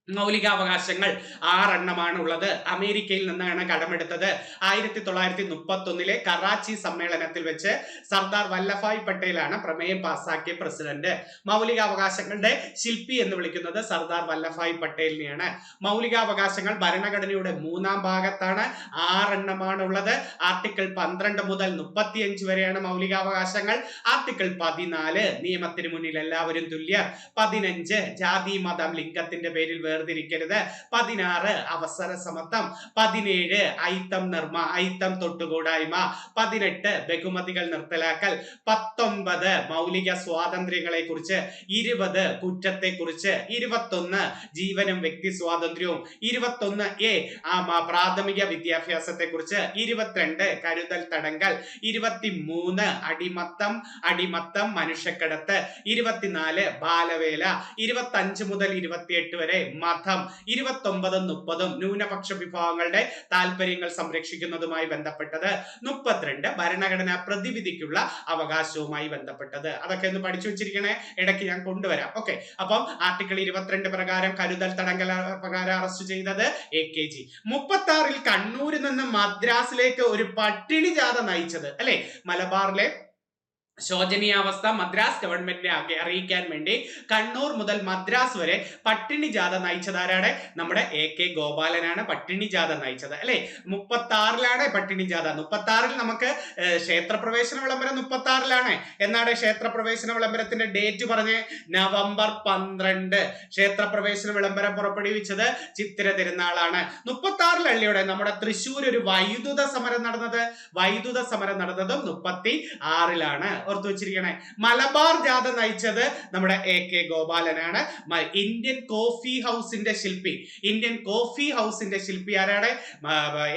മൗലികാവകാശങ്ങൾ 6 ഉള്ളത്. അമേരിക്കയിൽ നിന്നാണ് കടമെടുത്തത്. 1931 കറാച്ചി സമ്മേളനത്തിൽ വെച്ച് സർദാർ വല്ലഭായ് പട്ടേലാണ് പ്രമേയം പാസാക്കിയ പ്രസിഡന്റ്. മൗലികാവകാശങ്ങളുടെ ശില്പി എന്ന് വിളിക്കുന്നത് സർദാർ വല്ലഭായ് പട്ടേലിനെയാണ്. മൗലികാവകാശങ്ങൾ ഭരണഘടനയുടെ 3-ാം ഭാഗത്താണ്. 6 ഉള്ളത്. ആർട്ടിക്കിൾ 12 മുതൽ 35 വരെയാണ് മൗലികാവകാശങ്ങൾ. ആർട്ടിക്കിൾ 14 നിയമത്തിന് മുന്നിൽ എല്ലാവരും തുല്യർ. 15 ജാതി മതം ലിംഗത്തിന്റെ പേരിൽ വേർതിരിക്കരുത്. 16 അവസര സമത്വം. 17 അയിത്തം തൊട്ടുകൂടായ്മ. 18 ബഹുമതികൾ നിർത്തലാക്കൽ. 19 മൗലിക സ്വാതന്ത്ര്യങ്ങളെ കുറിച്ച്. 20 കുറ്റത്തെ കുറിച്ച്. 21 ജീവനും വ്യക്തി സ്വാതന്ത്ര്യവും. 21A പ്രാഥമിക വിദ്യാഭ്യാസത്തെ കുറിച്ച്. 22 കരുതൽ തടങ്കൽ. 23 അടിമത്തം മനുഷ്യക്കടത്ത്. 24 ബാലവേല. 25 മുതൽ 28 വരെ മതം. 29 30 ന്യൂനപക്ഷ വിഭാഗങ്ങളുടെ താല്പര്യങ്ങൾ സംരക്ഷിക്കുന്നതുമായി ബന്ധപ്പെട്ടത്. 32 ഭരണഘടനാ പ്രതിവിധിക്കുള്ള അവകാശവുമായി ബന്ധപ്പെട്ടത്. അതൊക്കെ ഒന്ന് പഠിച്ചു വെച്ചിരിക്കണേ, ഇടയ്ക്ക് ഞാൻ കൊണ്ടുവരാം. ഓക്കെ, അപ്പം ആർട്ടിക്കിൾ 22 പ്രകാരം കരുതൽ തടങ്കൽ പ്രകാരം അറസ്റ്റ് ചെയ്തത് AKG. 36 കണ്ണൂരിൽ നിന്ന് മദ്രാസിലേക്ക് ഒരു പട്ടിണി ജാഥ നയിച്ചത് അല്ലെ? മലബാറിലെ ശോചനീയാവസ്ഥ മദ്രാസ് ഗവൺമെന്റിനെ അറിയിക്കാൻ വേണ്ടി കണ്ണൂർ മുതൽ മദ്രാസ് വരെ പട്ടിണി ജാഥ നയിച്ചതാരാണ്? നമ്മുടെ AK ഗോപാലനാണ് പട്ടിണി ജാഥ നയിച്ചത് അല്ലെ? 36 പട്ടിണി ജാഥ. 36 നമുക്ക് ക്ഷേത്രപ്രവേശന വിളംബരം 36 എന്നാണ് ക്ഷേത്രപ്രവേശന വിളംബരത്തിന്റെ ഡേറ്റ് പറഞ്ഞ്? നവംബർ 12. ക്ഷേത്രപ്രവേശന വിളംബരം പുറപ്പെടുവിച്ചത് ചിത്തിര തിരുനാളാണ്. 36 അള്ളിയോടെ നമ്മുടെ തൃശ്ശൂർ ഒരു വൈദ്യുത സമരം നടന്നത്. വൈദ്യുത സമരം നടന്നതും 36 ഓർത്തു വെച്ചിരിക്കണേ. മലബാർ ജാഥ നയിച്ചത് നമ്മുടെ AK ഗോപാലനാണ്. ഇന്ത്യൻ കോഫി ഹൗസിന്റെ ശില്പി ആരാണ്?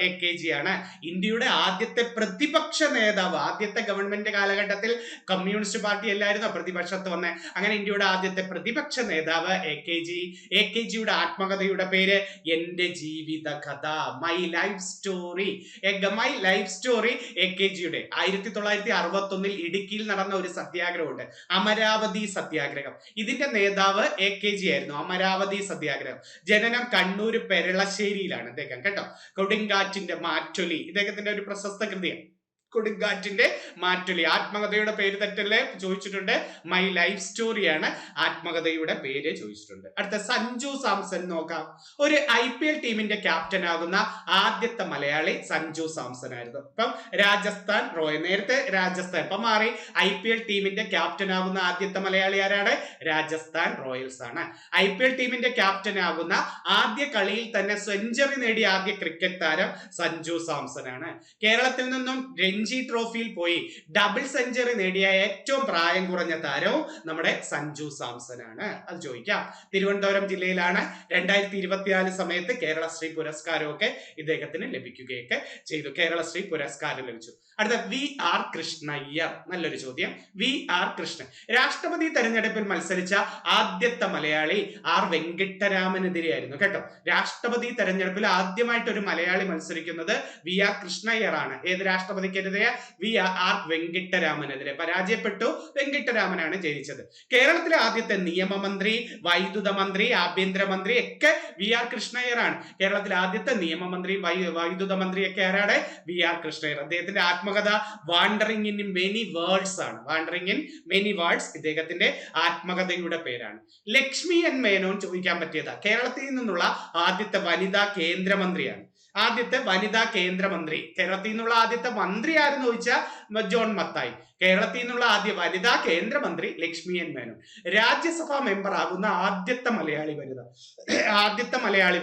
AKG ആണ്. ഇന്ത്യയുടെ ആദ്യത്തെ പ്രതിപക്ഷ നേതാവ്. ആദ്യത്തെ ഗവൺമെന്റ് കാലഘട്ടത്തിൽ കമ്മ്യൂണിസ്റ്റ് പാർട്ടി അല്ലായിരുന്നോ പ്രതിപക്ഷത്ത് വന്നേ? അങ്ങനെ ഇന്ത്യയുടെ ആദ്യത്തെ പ്രതിപക്ഷ നേതാവ് AKG. AKGയുടെ ആത്മകഥയുടെ പേര് എന്റെ ജീവിത കഥ, മൈ ലൈഫ് സ്റ്റോറി. AKGയുടെ 1961 ഇടുക്കിയിൽ നടന്ന ഒരു സത്യാഗ്രഹമുണ്ട്, അമരാവതി സത്യാഗ്രഹം. ഇതിന്റെ നേതാവ് AKG ആയിരുന്നു. അമരാവതി സത്യാഗ്രഹം. ജനനം കണ്ണൂർ പെരളശ്ശേരിയിലാണ് ഇദ്ദേഹം കേട്ടോ. കൊടുങ്കാറ്റിന്റെ മാറ്റൊലി ഇദ്ദേഹത്തിന്റെ ഒരു പ്രശസ്ത കൃതിയാണ്. കൊടുങ്കാറ്റിന്റെ മാറ്റൊലി. ആത്മകഥയുടെ പേര് തെറ്റല്ലേ ചോദിച്ചിട്ടുണ്ട്. മൈ ലൈഫ് സ്റ്റോറിയാണ് ആത്മകഥയുടെ പേര് ചോദിച്ചിട്ടുണ്ട്. അടുത്ത സഞ്ജു സാംസൺ നോക്കാം. ഒരു IPL ടീമിന്റെ ക്യാപ്റ്റൻ ആകുന്ന ആദ്യത്തെ മലയാളി സഞ്ജു സാംസൺ ആയിരുന്നു. ഇപ്പം രാജസ്ഥാൻ റോയൽ, നേരത്തെ രാജസ്ഥാൻ, ഇപ്പം മാറി. IPL ടീമിന്റെ ക്യാപ്റ്റൻ ആകുന്ന ആദ്യത്തെ മലയാളി ആരാണ്? രാജസ്ഥാൻ റോയൽസ് ആണ്. IPL ടീമിന്റെ ക്യാപ്റ്റൻ ആകുന്ന ആദ്യ കളിയിൽ തന്നെ സെഞ്ചുറി നേടിയ ആദ്യ ക്രിക്കറ്റ് താരം സഞ്ജു സാംസൺ ആണ്. കേരളത്തിൽ നിന്നും രഞ്ജി ട്രോഫിയിൽ പോയി ഡബിൾ സെഞ്ചുറി നേടിയ ഏറ്റവും പ്രായം കുറഞ്ഞ താരവും നമ്മുടെ സഞ്ജു സാംസൺ ആണ്. അത് ചോദിക്കാം. തിരുവനന്തപുരം ജില്ലയിലാണ്. 2024 സമയത്ത് കേരളശ്രീ പുരസ്കാരമൊക്കെ ഇദ്ദേഹത്തിന് ലഭിക്കുകയൊക്കെ ചെയ്തു. കേരളശ്രീ പുരസ്കാരം ലഭിച്ചു. അടുത്ത VR കൃഷ്ണയ്യർ. നല്ലൊരു ചോദ്യം. VR കൃഷ്ണൻ രാഷ്ട്രപതി തെരഞ്ഞെടുപ്പിൽ മത്സരിച്ച ആദ്യത്തെ മലയാളി R വെങ്കിട്ടരാമനെതിരെയായിരുന്നു കേട്ടോ. രാഷ്ട്രപതി തെരഞ്ഞെടുപ്പിൽ ആദ്യമായിട്ട് ഒരു മലയാളി മത്സരിക്കുന്നത് VR കൃഷ്ണയ്യർ ആണ്. ഏത് രാഷ്ട്രപതിക്കെതിരെ? VR വെങ്കിട്ടരാമനെതിരെ. പരാജയപ്പെട്ടു. വെങ്കിട്ടരാമനാണ് ജയിച്ചത്. കേരളത്തിലെ ആദ്യത്തെ നിയമമന്ത്രി, വൈദ്യുത മന്ത്രി, ആഭ്യന്തരമന്ത്രി ഒക്കെ VR കൃഷ്ണയ്യർ ആണ്. കേരളത്തിലെ ആദ്യത്തെ നിയമമന്ത്രി, വൈദ്യുത മന്ത്രി ഒക്കെ ആരാണ്? VR കൃഷ്ണയ്യർ. അദ്ദേഹത്തിന്റെ ആത്മകഥ വാണ്ടറിംഗ് ഇൻ മെനി വേർഡ്സ് ആണ്. വാണ്ടറിംഗ് ഇൻ മെനി വേർഡ്സ് ഇദ്ദേഹത്തിന്റെ ആത്മകഥയുടെ പേരാണ്. ലക്ഷ്മി N മേനോൻ ചോദിക്കാൻ പറ്റിയതാ. കേരളത്തിൽ നിന്നുള്ള ആദ്യത്തെ വനിതാ കേന്ദ്രമന്ത്രിയാണ്. ആദ്യത്തെ വനിതാ കേന്ദ്രമന്ത്രി. കേരളത്തിൽ നിന്നുള്ള ആദ്യത്തെ മന്ത്രി ആരെന്ന് ചോദിച്ചാൽ ജോൺ മത്തായി. കേരളത്തിൽ നിന്നുള്ള ആദ്യ വനിതാ കേന്ദ്രമന്ത്രി ലക്ഷ്മി N മേനോൻ. രാജ്യസഭാ മെമ്പർ ആകുന്ന ആദ്യത്തെ മലയാളി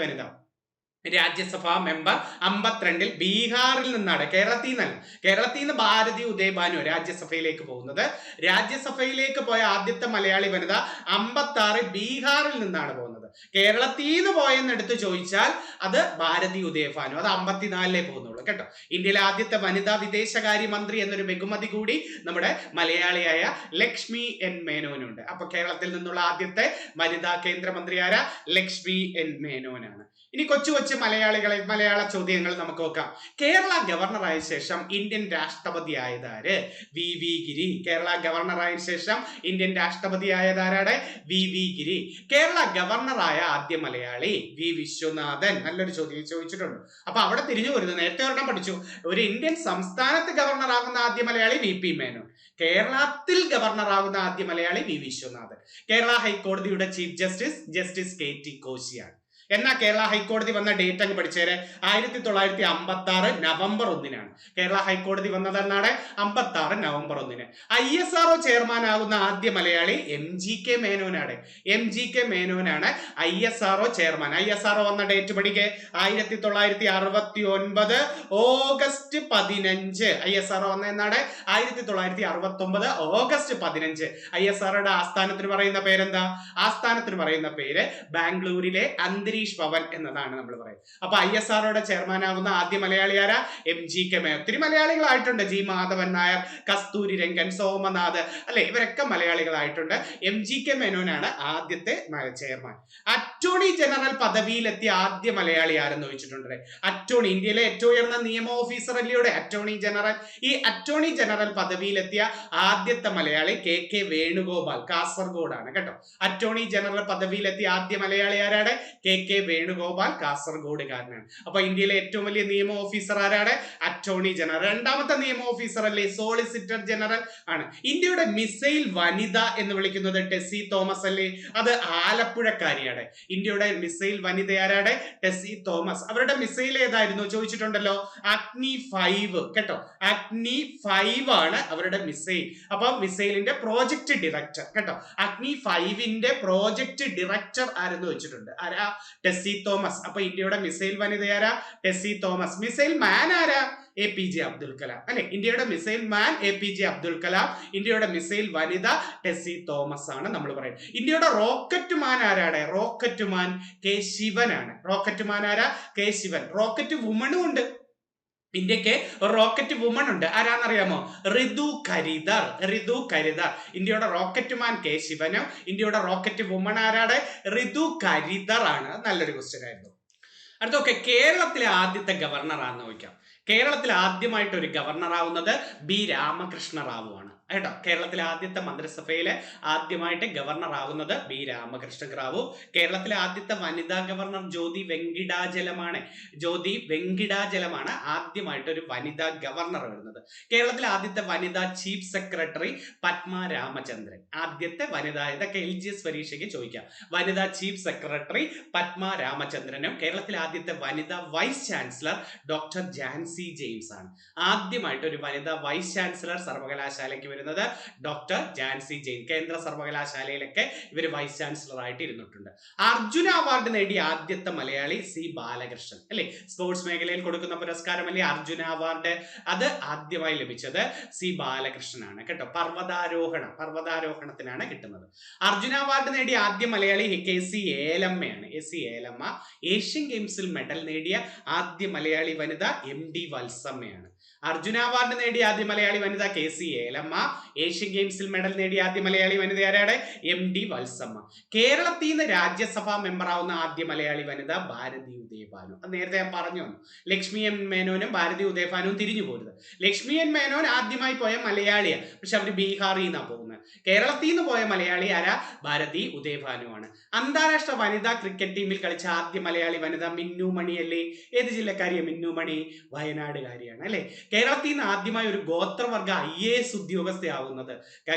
വനിത. രാജ്യസഭാ മെമ്പർ 52 ബീഹാറിൽ നിന്നാണ്, കേരളത്തിൽ നിന്നല്ല. കേരളത്തിൽ നിന്ന് ഭാരതി ഉദയഭാനു രാജ്യസഭയിലേക്ക് പോകുന്നത്. രാജ്യസഭയിലേക്ക് പോയ ആദ്യത്തെ മലയാളി വനിത 56 ബീഹാറിൽ നിന്നാണ് പോകുന്നത്. കേരളത്തിൽ നിന്ന് പോയെന്നെടുത്ത് ചോദിച്ചാൽ അത് ഭാരതി ഉദയഭാനു, അത് 54 പോകുന്നുള്ളൂ കേട്ടോ. ഇന്ത്യയിലെ ആദ്യത്തെ വനിതാ വിദേശകാര്യ മന്ത്രി എന്നൊരു ബഹുമതി കൂടി നമ്മുടെ മലയാളിയായ ലക്ഷ്മി എൻ മേനോനുണ്ട്. അപ്പൊ കേരളത്തിൽ നിന്നുള്ള ആദ്യത്തെ വനിതാ കേന്ദ്രമന്ത്രി ആരാ? ലക്ഷ്മി എൻ മേനോനാണ്. ഇനി കൊച്ചു കൊച്ചു മലയാള ചോദ്യങ്ങൾ നമുക്ക് നോക്കാം. കേരള ഗവർണറായ ശേഷം ഇന്ത്യൻ രാഷ്ട്രപതി ആയതാര്? വി വി ഗിരി. കേരള ഗവർണറായ ശേഷം ഇന്ത്യൻ രാഷ്ട്രപതി ആയതാരാണ്? വി വി ഗിരി. കേരള ഗവർണറായ ആദ്യ മലയാളി വി വിശ്വനാഥൻ. നല്ലൊരു ചോദ്യം ചോദിച്ചിട്ടുണ്ട്. അപ്പൊ അവിടെ തിരിഞ്ഞു വരുന്നത് നേരത്തെ ഒരെണ്ണം പഠിച്ചു. ഒരു ഇന്ത്യൻ സംസ്ഥാനത്ത് ഗവർണറാകുന്ന ആദ്യ മലയാളി വി പി മേനോൻ. കേരളത്തിൽ ഗവർണറാകുന്ന ആദ്യ മലയാളി വി വിശ്വനാഥൻ. കേരള ഹൈക്കോടതിയുടെ ചീഫ് ജസ്റ്റിസ് കെ ടി കോശിയാണ്. എന്നാ കേരള ഹൈക്കോടതി വന്ന ഡേറ്റ് അങ്ങ് പഠിച്ചേരെ. 1956 നവംബർ 1-നാണ് കേരള ഹൈക്കോടതി വന്നതെന്നാണ്. 56 നവംബർ 1-ന്. ISRO ചെയർമാൻ ആകുന്ന ആദ്യ Malayali MGK മേനോനാണ്. MGK മേനോനാണ് ISRO chairman. ISRO വന്ന ഡേറ്റ് പഠിക്കേ. 1969 ഓഗസ്റ്റ് 15. ISRO വന്ന എന്നാണ് 1969 ഓഗസ്റ്റ് 15. ISROയുടെ ആസ്ഥാനത്തിന് പറയുന്ന പേരെന്താ? ആസ്ഥാനത്തിന് പറയുന്ന പേര് ബാംഗ്ലൂരിലെ അന്തരീക്ഷ ഭവൻ എന്നതാണ് നമ്മൾ പറയുന്നത്. അപ്പൊ ISROയുടെ ചെയർമാൻ ആകുന്ന ആദ്യ മലയാളി ആരാ? MGK മേനോൻ. ഒത്തിരി മലയാളികളായിട്ടുണ്ട്. ജി മാധവൻ നായർ, കസ്തൂരി രംഗൻ, സോമനാഥ്, അല്ലെ, ഇവരൊക്കെ മലയാളികളായിട്ടുണ്ട്. MGK മേനോനാണ് ആദ്യത്തെ ചെയർമാൻ. അറ്റോർണി ജനറൽ പദവിയിലെത്തിയ ആദ്യ മലയാളി ആരെന്ന് ചോദിച്ചിട്ടുണ്ട്. അറ്റോർണി, ഇന്ത്യയിലെ ഏറ്റവും ഉയർന്ന നിയമ ഓഫീസർ അല്ലയുടെ അറ്റോർണി ജനറൽ. ഈ അറ്റോർണി ജനറൽ പദവിയിലെത്തിയ ആദ്യത്തെ മലയാളി KK വേണുഗോപാൽ, കാസർഗോഡാണ് കേട്ടോ. അറ്റോർണി ജനറൽ പദവിയിലെത്തിയ ആദ്യ മലയാളി ആരാണ്? KK വേണുഗോപാൽ, കാസർഗോഡുകാരനാണ്. അപ്പൊ ഇന്ത്യയിലെ ഏറ്റവും വലിയ നിയമ ഓഫീസർ ആരാണ്? Attorney general. രണ്ടാമത്തെ നിയമ ഓഫീസർ അല്ലേ സോളിസിറ്റർ ജനറൽ ആണ്. ഇന്ത്യയുടെ മിസൈൽ വനിത എന്ന് വിളിക്കുന്നത് ടെസ്സി തോമസ് അല്ലേ? അത് ആലപ്പുഴക്കാരിയാണ്. ഇന്ത്യയുടെ മിസൈൽ വനിത ആരാണ്? ടെസ്സി തോമസ്. അവരുടെ മിസൈൽ ഏതായിരുന്നു ചോദിച്ചിട്ടുണ്ടല്ലോ. അഗ്നി 5 കേട്ടോ. അഗ്നി 5 ആണ് അവരുടെ മിസൈൽ. അപ്പൊ മിസൈലിന്റെ പ്രോജക്ട് ഡയറക്ടർ കേട്ടോ. അഗ്നി 5ന്റെ പ്രോജക്ട് ഡയറക്ടർ ആരെന്ന് വെച്ചിട്ടുണ്ട്. ആരാ? ടെസ്സി തോമസ്. അപ്പൊ ഇന്ത്യയുടെ മിസൈൽ വനിത ആരാ? ടെസ്സി തോമസ്. മിസൈൽ മാൻ ആരാ? APJ അബ്ദുൽ കലാം അല്ലെ. ഇന്ത്യയുടെ മിസൈൽ മാൻ APJ അബ്ദുൽ കലാം. ഇന്ത്യയുടെ മിസൈൽ വനിത ടെസ്സി തോമസ് ആണ് നമ്മൾ പറയുന്നത്. ഇന്ത്യയുടെ റോക്കറ്റ് മാൻ ആരാണ്? റോക്കറ്റ് മാൻ K ശിവനാണ്. റോക്കറ്റ് മാൻ ആരാ? K ശിവൻ. റോക്കറ്റ് വുമണും ഉണ്ട്. ഇന്ത്യക്ക് റോക്കറ്റ് വുമൺ ഉണ്ട്. ആരാന്നറിയാമോ? ഋതു കരിദർ. ഇന്ത്യയുടെ റോക്കറ്റ് മാൻ K ശിവനും ഇന്ത്യയുടെ റോക്കറ്റ് വുമൺ ആരാണ്? ഋതു കരിദർ ആണ്. നല്ലൊരു ക്വസ്റ്റ്യൻ ആയിരുന്നു. അടുത്തൊക്കെ കേരളത്തിലെ ആദ്യത്തെ ഗവർണർ ആണെന്ന് ചോദിക്കാം. കേരളത്തിൽ ആദ്യമായിട്ട് ഒരു ഗവർണർ ആവുന്നത് B രാമകൃഷ്ണ റാവു ആണ് കേട്ടോ. കേരളത്തിലെ ആദ്യത്തെ മന്ത്രിസഭയിലെ ആദ്യമായിട്ട് ഗവർണർ ആകുന്നത് B രാമകൃഷ്ണ റാവു. കേരളത്തിലെ ആദ്യത്തെ വനിതാ ഗവർണർ ജ്യോതി വെങ്കിടാചലമാണ് ആദ്യമായിട്ട് ഒരു വനിതാ ഗവർണർ വരുന്നത്. കേരളത്തിലെ ആദ്യത്തെ വനിതാ ചീഫ് സെക്രട്ടറി പത്മ രാമചന്ദ്രൻ. ആദ്യത്തെ വനിതാ, ഇതൊക്കെ LGS പരീക്ഷയ്ക്ക് ചോദിക്കാം. വനിതാ ചീഫ് സെക്രട്ടറി പത്മ രാമചന്ദ്രനും കേരളത്തിലെ ആദ്യത്തെ വനിതാ vice chancellor doctor Jancy James ആണ്. ആദ്യമായിട്ട് ഒരു വനിതാ വൈസ് ചാൻസലർ സർവകലാശാലയ്ക്ക് വരുന്നത് ഡോക്ടർ ജാൻസി ജെയിൻ. കേന്ദ്ര സർവകലാശാലയിലൊക്കെ ഇവർ വൈസ് ചാൻസലർ ആയിട്ട് ഇരുന്നിട്ടുണ്ട്. അർജുന അവാർഡ് നേടിയ ആദ്യത്തെ മലയാളി C ബാലകൃഷ്ണൻ അല്ലെ. സ്പോർട്സ് മേഖലയിൽ കൊടുക്കുന്ന പുരസ്കാരമല്ലേ അർജുന അവാർഡ്. അത് ആദ്യമായി ലഭിച്ചത് C ബാലകൃഷ്ണനാണ് കേട്ടോ. പർവ്വതാരോഹണത്തിനാണ് കിട്ടുന്നത്. അർജുന അവാർഡ് നേടിയ ആദ്യ മലയാളി KC ഏലമ്മയാണ്. ഏലമ്മ. ഏഷ്യൻ ഗെയിംസിൽ മെഡൽ നേടിയ ആദ്യ മലയാളി വനിത MD വത്സമ്മയാണ്. അർജുന അവാർഡ് നേടിയ ആദ്യ മലയാളി വനിത KC ഏലമ്മ. ഏഷ്യൻ ഗെയിംസിൽ മെഡൽ നേടിയ ആദ്യ മലയാളി വനിത ആരാണ്? MD വത്സമ്മ. കേരളത്തിൽ നിന്ന് രാജ്യസഭാ മെമ്പർ ആവുന്ന ആദ്യ മലയാളി വനിത ഭാരതി ഉദയഭാനു. അത് നേരത്തെ ഞാൻ പറഞ്ഞു. ലക്ഷ്മി എൻ മേനോനും ഭാരതി ഉദയഭാനുവും തിരിഞ്ഞു പോരുത്. ലക്ഷ്മി എൻ മേനോൻ ആദ്യമായി പോയ മലയാളിയാണ്, പക്ഷെ അവര് ബീഹാറിൽ നിന്നാണ് പോകുന്നത്. കേരളത്തിൽ നിന്ന് പോയ മലയാളി ആരാ? ഭാരതി ഉദയഭാനുവാണ്. അന്താരാഷ്ട്ര വനിതാ ക്രിക്കറ്റ് ടീമിൽ കളിച്ച ആദ്യ മലയാളി വനിത മിന്നു മണി അല്ലേ. ഏത് ജില്ലക്കാരിയാണ് മിന്നു മണി? വയനാടുകാരിയാണ് അല്ലെ. കേരളത്തിൽ നിന്ന് ആദ്യമായി ഒരു ഗോത്രവർഗ IAS ഉദ്യോഗസ്ഥയാവുന്നത്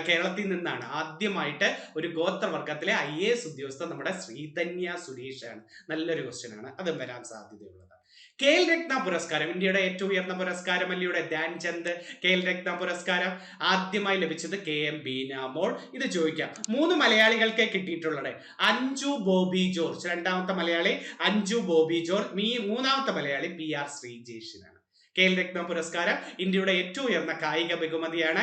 കേരളത്തിൽ നിന്നാണ്. ആദ്യമായിട്ട് ഒരു ഗോത്രവർഗത്തിലെ IAS ഉദ്യോഗസ്ഥ നമ്മുടെ ശ്രീധന്യ സുരേഷ് ആണ്. നല്ലൊരു ക്വസ്റ്റ്യൻ ആണ്, അതും വരാൻ സാധ്യതയുള്ളതാണ്. ഖേൽ രത്ന പുരസ്കാരം, ഇന്ത്യയുടെ ഏറ്റവും ഉയർന്ന പുരസ്കാരം അല്ലയുടെ ധ്യാൻചന്ദ് ഖേൽ രത്ന പുരസ്കാരം ആദ്യമായി ലഭിച്ചത് KM ബീനാമോൾ. ഇത് ചോദിക്കാം. 3 മലയാളികൾക്ക് കിട്ടിയിട്ടുള്ളത്. അഞ്ജു ബോബി ജോർജ് രണ്ടാമത്തെ മലയാളി, അഞ്ജു ബോബി ജോർജ്. മൂന്നാമത്തെ മലയാളി PR ശ്രീജേഷിനാണ്. ഖേൽ രത്ന പുരസ്കാരം ഇന്ത്യയുടെ ഏറ്റവും ഉയർന്ന കായിക ബഹുമതിയാണ്.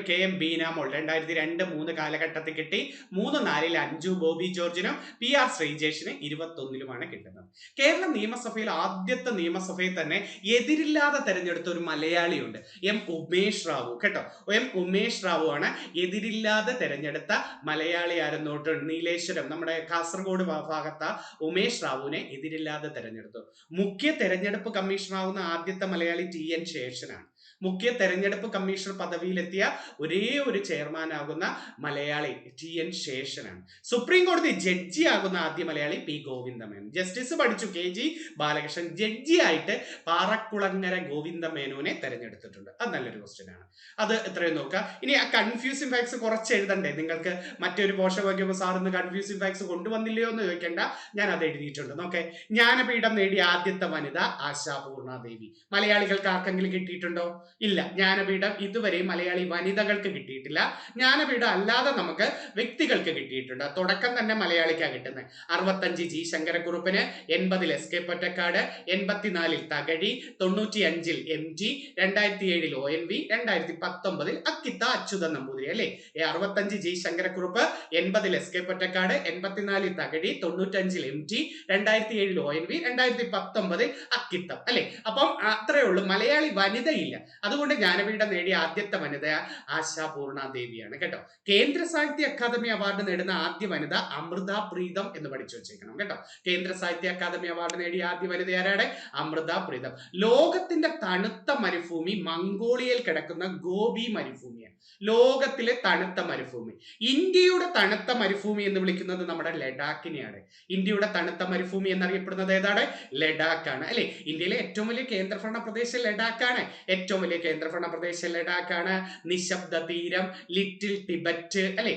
KM ബീനാമോൾ 2002-3 കാലഘട്ടത്തിൽ കിട്ടി. 3-4 അഞ്ജു ബോബി ജോർജിനും PR ശ്രീജേഷിന് 21-ലുമാണ് കിട്ടുന്നത്. കേരള നിയമസഭയിൽ ആദ്യത്തെ നിയമസഭയിൽ തന്നെ എതിരില്ലാതെ തെരഞ്ഞെടുത്ത ഒരു മലയാളിയുണ്ട്, M ഉമേഷ് റാവു. കേട്ടോ, M ഉമേഷ് റാവു ആണ് എതിരില്ലാതെ തെരഞ്ഞെടുത്ത മലയാളി. ആയിരുന്നോട്ട് നീലേശ്വരം, നമ്മുടെ കാസർഗോഡ് ഭാഗത്ത ഉമേഷ് റാവുവിനെ എതിരില്ലാതെ തെരഞ്ഞെടുത്തു. മുഖ്യ തെരഞ്ഞെടുപ്പ് കമ്മീഷണറാവുന്ന ആദ്യത്തെ മലയാളി TN ശേഷനാണ്. മുഖ്യ തെരഞ്ഞെടുപ്പ് കമ്മീഷണർ പദവിയിലെത്തിയ ഒരേ ഒരു ചെയർമാനാകുന്ന മലയാളി TN ശേഷനാണ്. സുപ്രീം കോടതി ജഡ്ജി ആകുന്ന ആദ്യ മലയാളി P ഗോവിന്ദമേനോൻ. ജസ്റ്റിസ് പഠിച്ചു KG ബാലകൃഷ്ണൻ. ജഡ്ജി ആയിട്ട് പാറക്കുളങ്ങര ഗോവിന്ദമേനോനെ തെരഞ്ഞെടുത്തിട്ടുണ്ട്. അത് നല്ലൊരു ക്വസ്റ്റ്യൻ ആണ്. അത് എത്രയും നോക്കുക. ഇനി ആ കൺഫ്യൂസിംഗ് ഫാക്ട്സ് കുറച്ച് എഴുതണ്ടേ നിങ്ങൾക്ക്? മറ്റൊരു പോഷൻ വയ്ക്കുമ്പോൾ സാറിന്ന് കൺഫ്യൂസിംഗ് ഫാക്ട്സ് കൊണ്ടുവന്നില്ലയോ എന്ന് ചോദിക്കേണ്ട, ഞാൻ അത് എഴുതിയിട്ടുണ്ട്. നോക്കെ, ജ്ഞാനപീഠം നേടിയ ആദ്യത്തെ വനിത ആശാപൂർണാദേവി. മലയാളികൾക്ക് ആർക്കെങ്കിലും കിട്ടിയിട്ടുണ്ടോ? ഇല്ല. ജ്ഞാനപീഠം ഇതുവരെ മലയാളി വനിതകൾക്ക് കിട്ടിയിട്ടില്ല. ജ്ഞാനപീഠം അല്ലാതെ നമുക്ക് വ്യക്തികൾക്ക് കിട്ടിയിട്ടുണ്ട്. തുടക്കം തന്നെ മലയാളിക്കാണ് കിട്ടുന്നത്. 65 G ശങ്കരക്കുറുപ്പിന്, 80 SK Pottekkatt, 84 Thakazhi, 95 MG, 2007 ONV, 2019 അക്കിത്ത Achuthan Namboothiri. അല്ലെ, 65 G Sankara Kurup, 80 SK Pottekkatt, 84 Thakazhi, 95 MG, 2007 ONV, 2019 Akkitham. അല്ലെ, അപ്പം അത്രയേ ഉള്ളൂ. മലയാളി വനിതയില്ല. അതുകൊണ്ട് ജ്ഞാനപീഠം നേടിയ ആദ്യത്തെ വനിത ആശാപൂർണാദേവിയാണ്. കേട്ടോ, കേന്ദ്ര സാഹിത്യ അക്കാദമി അവാർഡ് നേടുന്ന ആദ്യ വനിത അമൃത പ്രീതം എന്ന് പഠിച്ചു വെച്ചേക്കണം. കേട്ടോ, കേന്ദ്ര സാഹിത്യ അക്കാദമി അവാർഡ് നേടിയ ആദ്യ വനിത ആരാണ്? അമൃത പ്രീതം. ലോകത്തിന്റെ തണുത്ത മരുഭൂമി മംഗോളിയയിൽ കിടക്കുന്ന ഗോബി മരുഭൂമിയാണ്. ലോകത്തിലെ തണുത്ത മരുഭൂമി. ഇന്ത്യയുടെ തണുത്ത മരുഭൂമി എന്ന് വിളിക്കുന്നത് നമ്മുടെ ലഡാക്കിനെയാണ്. ഇന്ത്യയുടെ തണുത്ത മരുഭൂമി എന്നറിയപ്പെടുന്നത് ഏതാണ്? ലഡാക്കാണ്. അല്ലെ, ഇന്ത്യയിലെ ഏറ്റവും വലിയ കേന്ദ്രഭരണ പ്രദേശം ലഡാക്കാണ്. ഏറ്റവും വലിയ കേന്ദ്രഭരണ പ്രദേശം ലഡാക്കാണ്. നിശബ്ദ തീരം, ലിറ്റിൽ ടിബറ്റ്. അല്ലെ,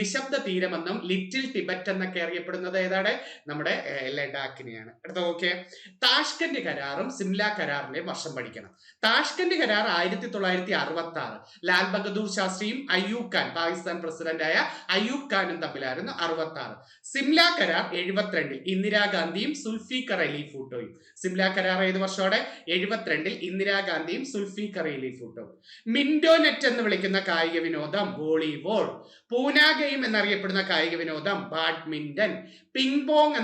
നിശബ്ദ തീരം എന്നും ലിറ്റിൽ ടിബറ്റ് എന്നൊക്കെ അറിയപ്പെടുന്നത് ഏതാണ്? നമ്മുടെ ലഡാക്കിനെയാണ്. അടുത്ത ഓക്കെ, താഷ്കന്റ് കരാറും സിംല കരാറിന്റെയും വർഷം പഠിക്കണം. താഷ്കന്റ് കരാർ 1966. ലാൽ ബഹദൂർ ശാസ്ത്രിയും അയ്യൂബ് ഖാൻ, പാകിസ്ഥാൻ പ്രസിഡന്റായ അയ്യൂബ് ഖാനും തമ്മിലായിരുന്നു. 66. സിംല കരാർ 72. ഇന്ദിരാഗാന്ധിയും സുൽഫിക്കർ അലി ഭൂട്ടോയും. സിംല കരാർ ഏത് വർഷമാണ്? 72 ഇന്ദിരാഗാന്ധിയും സുൽഫിക്കർ അലി ഭൂട്ടോയും. മിൻഡോനെറ്റ് എന്ന് വിളിക്കുന്ന കായിക വിനോദം വോളിബോൾ. പൂന ഗെയിം എന്നറിയപ്പെടുന്ന കായിക വിനോദം ബാഡ്മിന്റൺ. പിങ് പോങ്